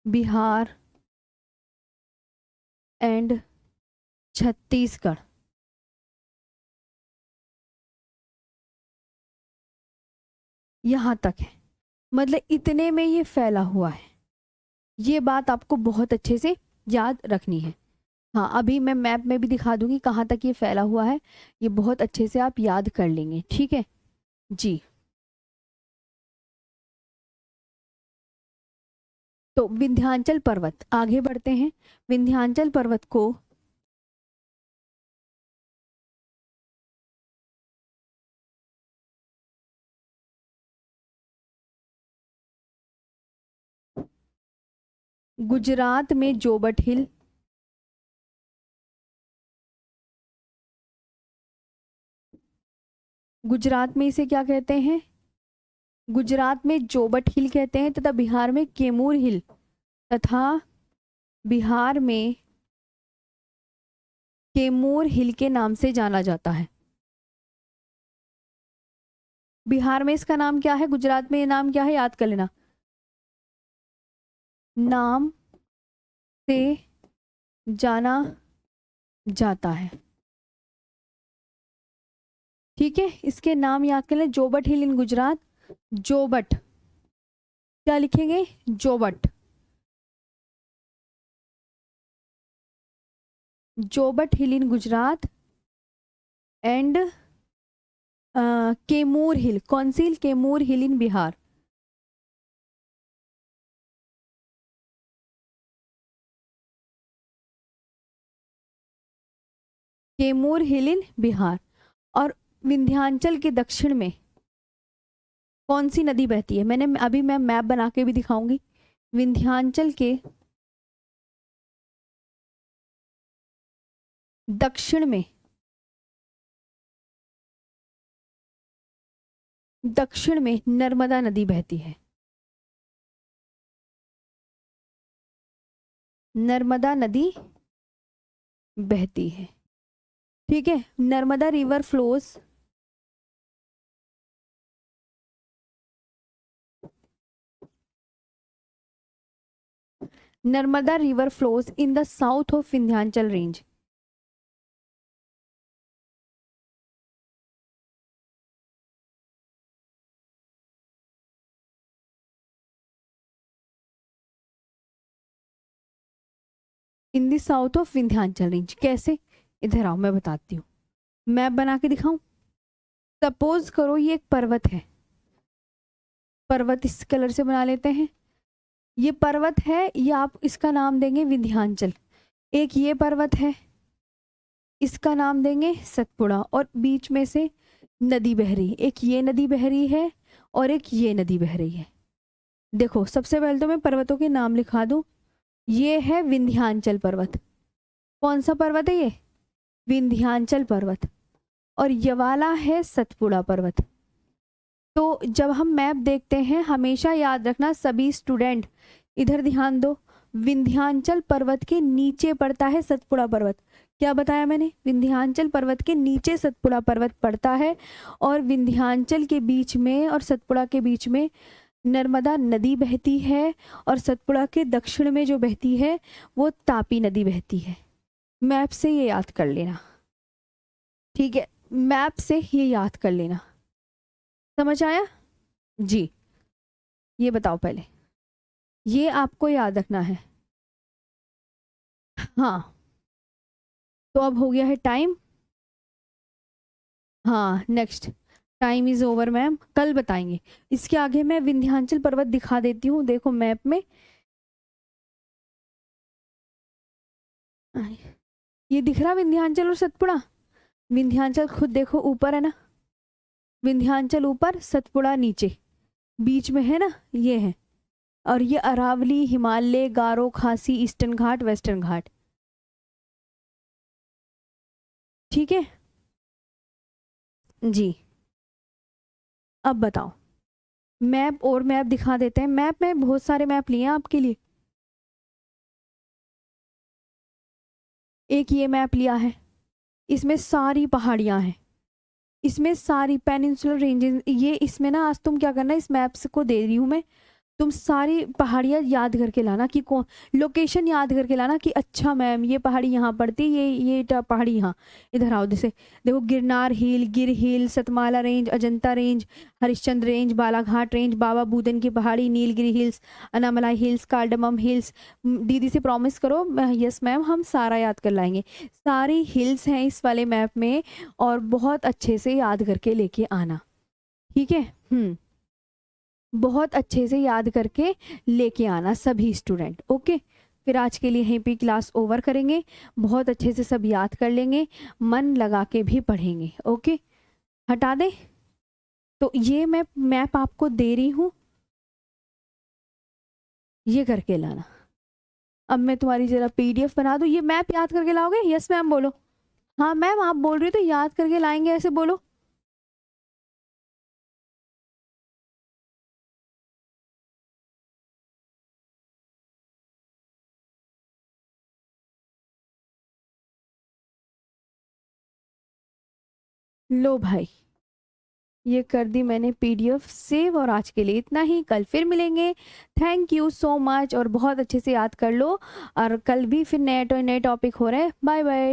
Bihar and Chhattisgarh, यहाँ तक है। मतलब इतने में ये फैला हुआ है। ये बात आपको बहुत अच्छे से याद रखनी है। हाँ, अभी मैं मैप में भी दिखा दूंगी कहाँ तक ये फैला हुआ है। ये बहुत अच्छे से आप याद कर लेंगे, ठीक है जी। तो विंध्याचल पर्वत, आगे बढ़ते हैं। विंध्याचल पर्वत को गुजरात में जोबट हिल, गुजरात में इसे क्या कहते हैं, गुजरात में जोबट हिल कहते हैं, तथा बिहार में कैमूर हिल, तथा बिहार में कैमूर हिल के नाम से जाना जाता है। बिहार में इसका नाम क्या है, गुजरात में ये नाम क्या है, याद कर लेना। नाम से जाना जाता है, ठीक है। इसके नाम याद कर लें, जोबट हिल इन गुजरात, जोबट, क्या लिखेंगे, जोबट, जोबट हिल इन गुजरात एंड कैमूर हिल, कौन सी हिल, कैमूर हिल इन बिहार। कैमूर हिल इन बिहार। और विंध्याचल के दक्षिण में कौन सी नदी बहती है, मैंने अभी मैं मैप बना के भी दिखाऊंगी। विंध्याचल के दक्षिण में, दक्षिण में नर्मदा नदी बहती है, नर्मदा नदी बहती है, ठीक है। Narmada river flows, Narmada river flows in the south of Vindhyachal range. In the south of Vindhyachal range. कैसे? इधर आओ मैं बताती हूँ, मैप बना के दिखाऊं। सपोज करो ये एक पर्वत है, पर्वत इस कलर से बना लेते हैं। ये पर्वत है, ये आप इसका नाम देंगे विंध्याचल। एक ये पर्वत है, इसका नाम देंगे सतपुड़ा, और बीच में से नदी बह रही, एक ये नदी बह रही है और एक ये नदी बह रही है। देखो सबसे पहले तो मैं पर्वतों के नाम लिखा दूं। ये है विंध्याचल पर्वत। कौन सा पर्वत है ये? विंध्याचल पर्वत। और ये वाला है सतपुड़ा पर्वत। तो जब हम मैप देखते हैं हमेशा याद रखना सभी स्टूडेंट, इधर ध्यान दो, विंध्याचल पर्वत के नीचे पड़ता है सतपुड़ा पर्वत। क्या बताया मैंने? विंध्याचल पर्वत के नीचे सतपुड़ा पर्वत पड़ता है, और विंध्याचल के बीच में और सतपुड़ा के बीच में नर्मदा नदी बहती है, और सतपुड़ा के दक्षिण में जो बहती है वो तापी नदी बहती है। मैप से ये याद कर लेना, ठीक है? मैप से ये याद कर लेना। समझ आया जी? ये बताओ पहले, ये आपको याद रखना है। हाँ तो अब हो गया है टाइम। हाँ next, time is over ma'am, कल बताएंगे। इसके आगे मैं विंध्याचल पर्वत दिखा देती हूँ। देखो मैप में ये दिख रहा विंध्याचल और सतपुड़ा। विंध्याचल खुद देखो ऊपर है ना, विंध्याचल ऊपर सतपुड़ा नीचे, बीच में है ना ये है। और ये अरावली, हिमालय, गारो, खासी, ईस्टर्न घाट, वेस्टर्न घाट। ठीक है जी? अब बताओ, मैप और मैप दिखा देते हैं। मैप में बहुत सारे मैप लिए हैं आपके लिए। एक ये मैप लिया है, इसमें सारी पहाड़ियां हैं, इसमें सारी पेनिनसुलर रेंजेस। ये इसमें ना आज तुम क्या करना, इस मैप्स को दे रही हूँ मैं, तुम सारी पहाड़ियाँ याद करके लाना कि कौन, लोकेशन याद करके लाना कि अच्छा मैम ये पहाड़ी यहाँ पड़ती, ये पहाड़ी यहाँ। इधर आओ, जैसे देखो Girnar hill, Gir hill, Satmala range, Ajanta range, Harishchandra range, Balaghat range, Baba Budan की पहाड़ी, Nilgiri hills, Anamalai hills, cardamom hills. दीदी से प्रॉमिस करो, यस मैम हम सारा याद कर लाएंगे। सारी हिल्स हैं इस वाले मैप में, और बहुत अच्छे से याद करके लेके आना, ठीक है? बहुत अच्छे से याद करके लेके आना सभी स्टूडेंट, ओके? फिर आज के लिए यहीं पे क्लास ओवर करेंगे। बहुत अच्छे से सब याद कर लेंगे, मन लगा के भी पढ़ेंगे, ओके? हटा दे। तो ये मैं मैप आपको दे रही हूँ, ये करके लाना। अब मैं तुम्हारी जरा पीडीएफ बना दूँ। ये मैप याद करके लाओगे? यस मैम बोलो। हाँ मैम आप बोल रही हो तो याद करके लाएंगे, ऐसे बोलो। लो भाई, ये कर दी मैंने पीडीएफ सेव, और आज के लिए इतना ही। कल फिर मिलेंगे। थैंक यू सो मच, और बहुत अच्छे से याद कर लो। और कल भी फिर नए टॉपिक हो रहे हैं। Bye bye.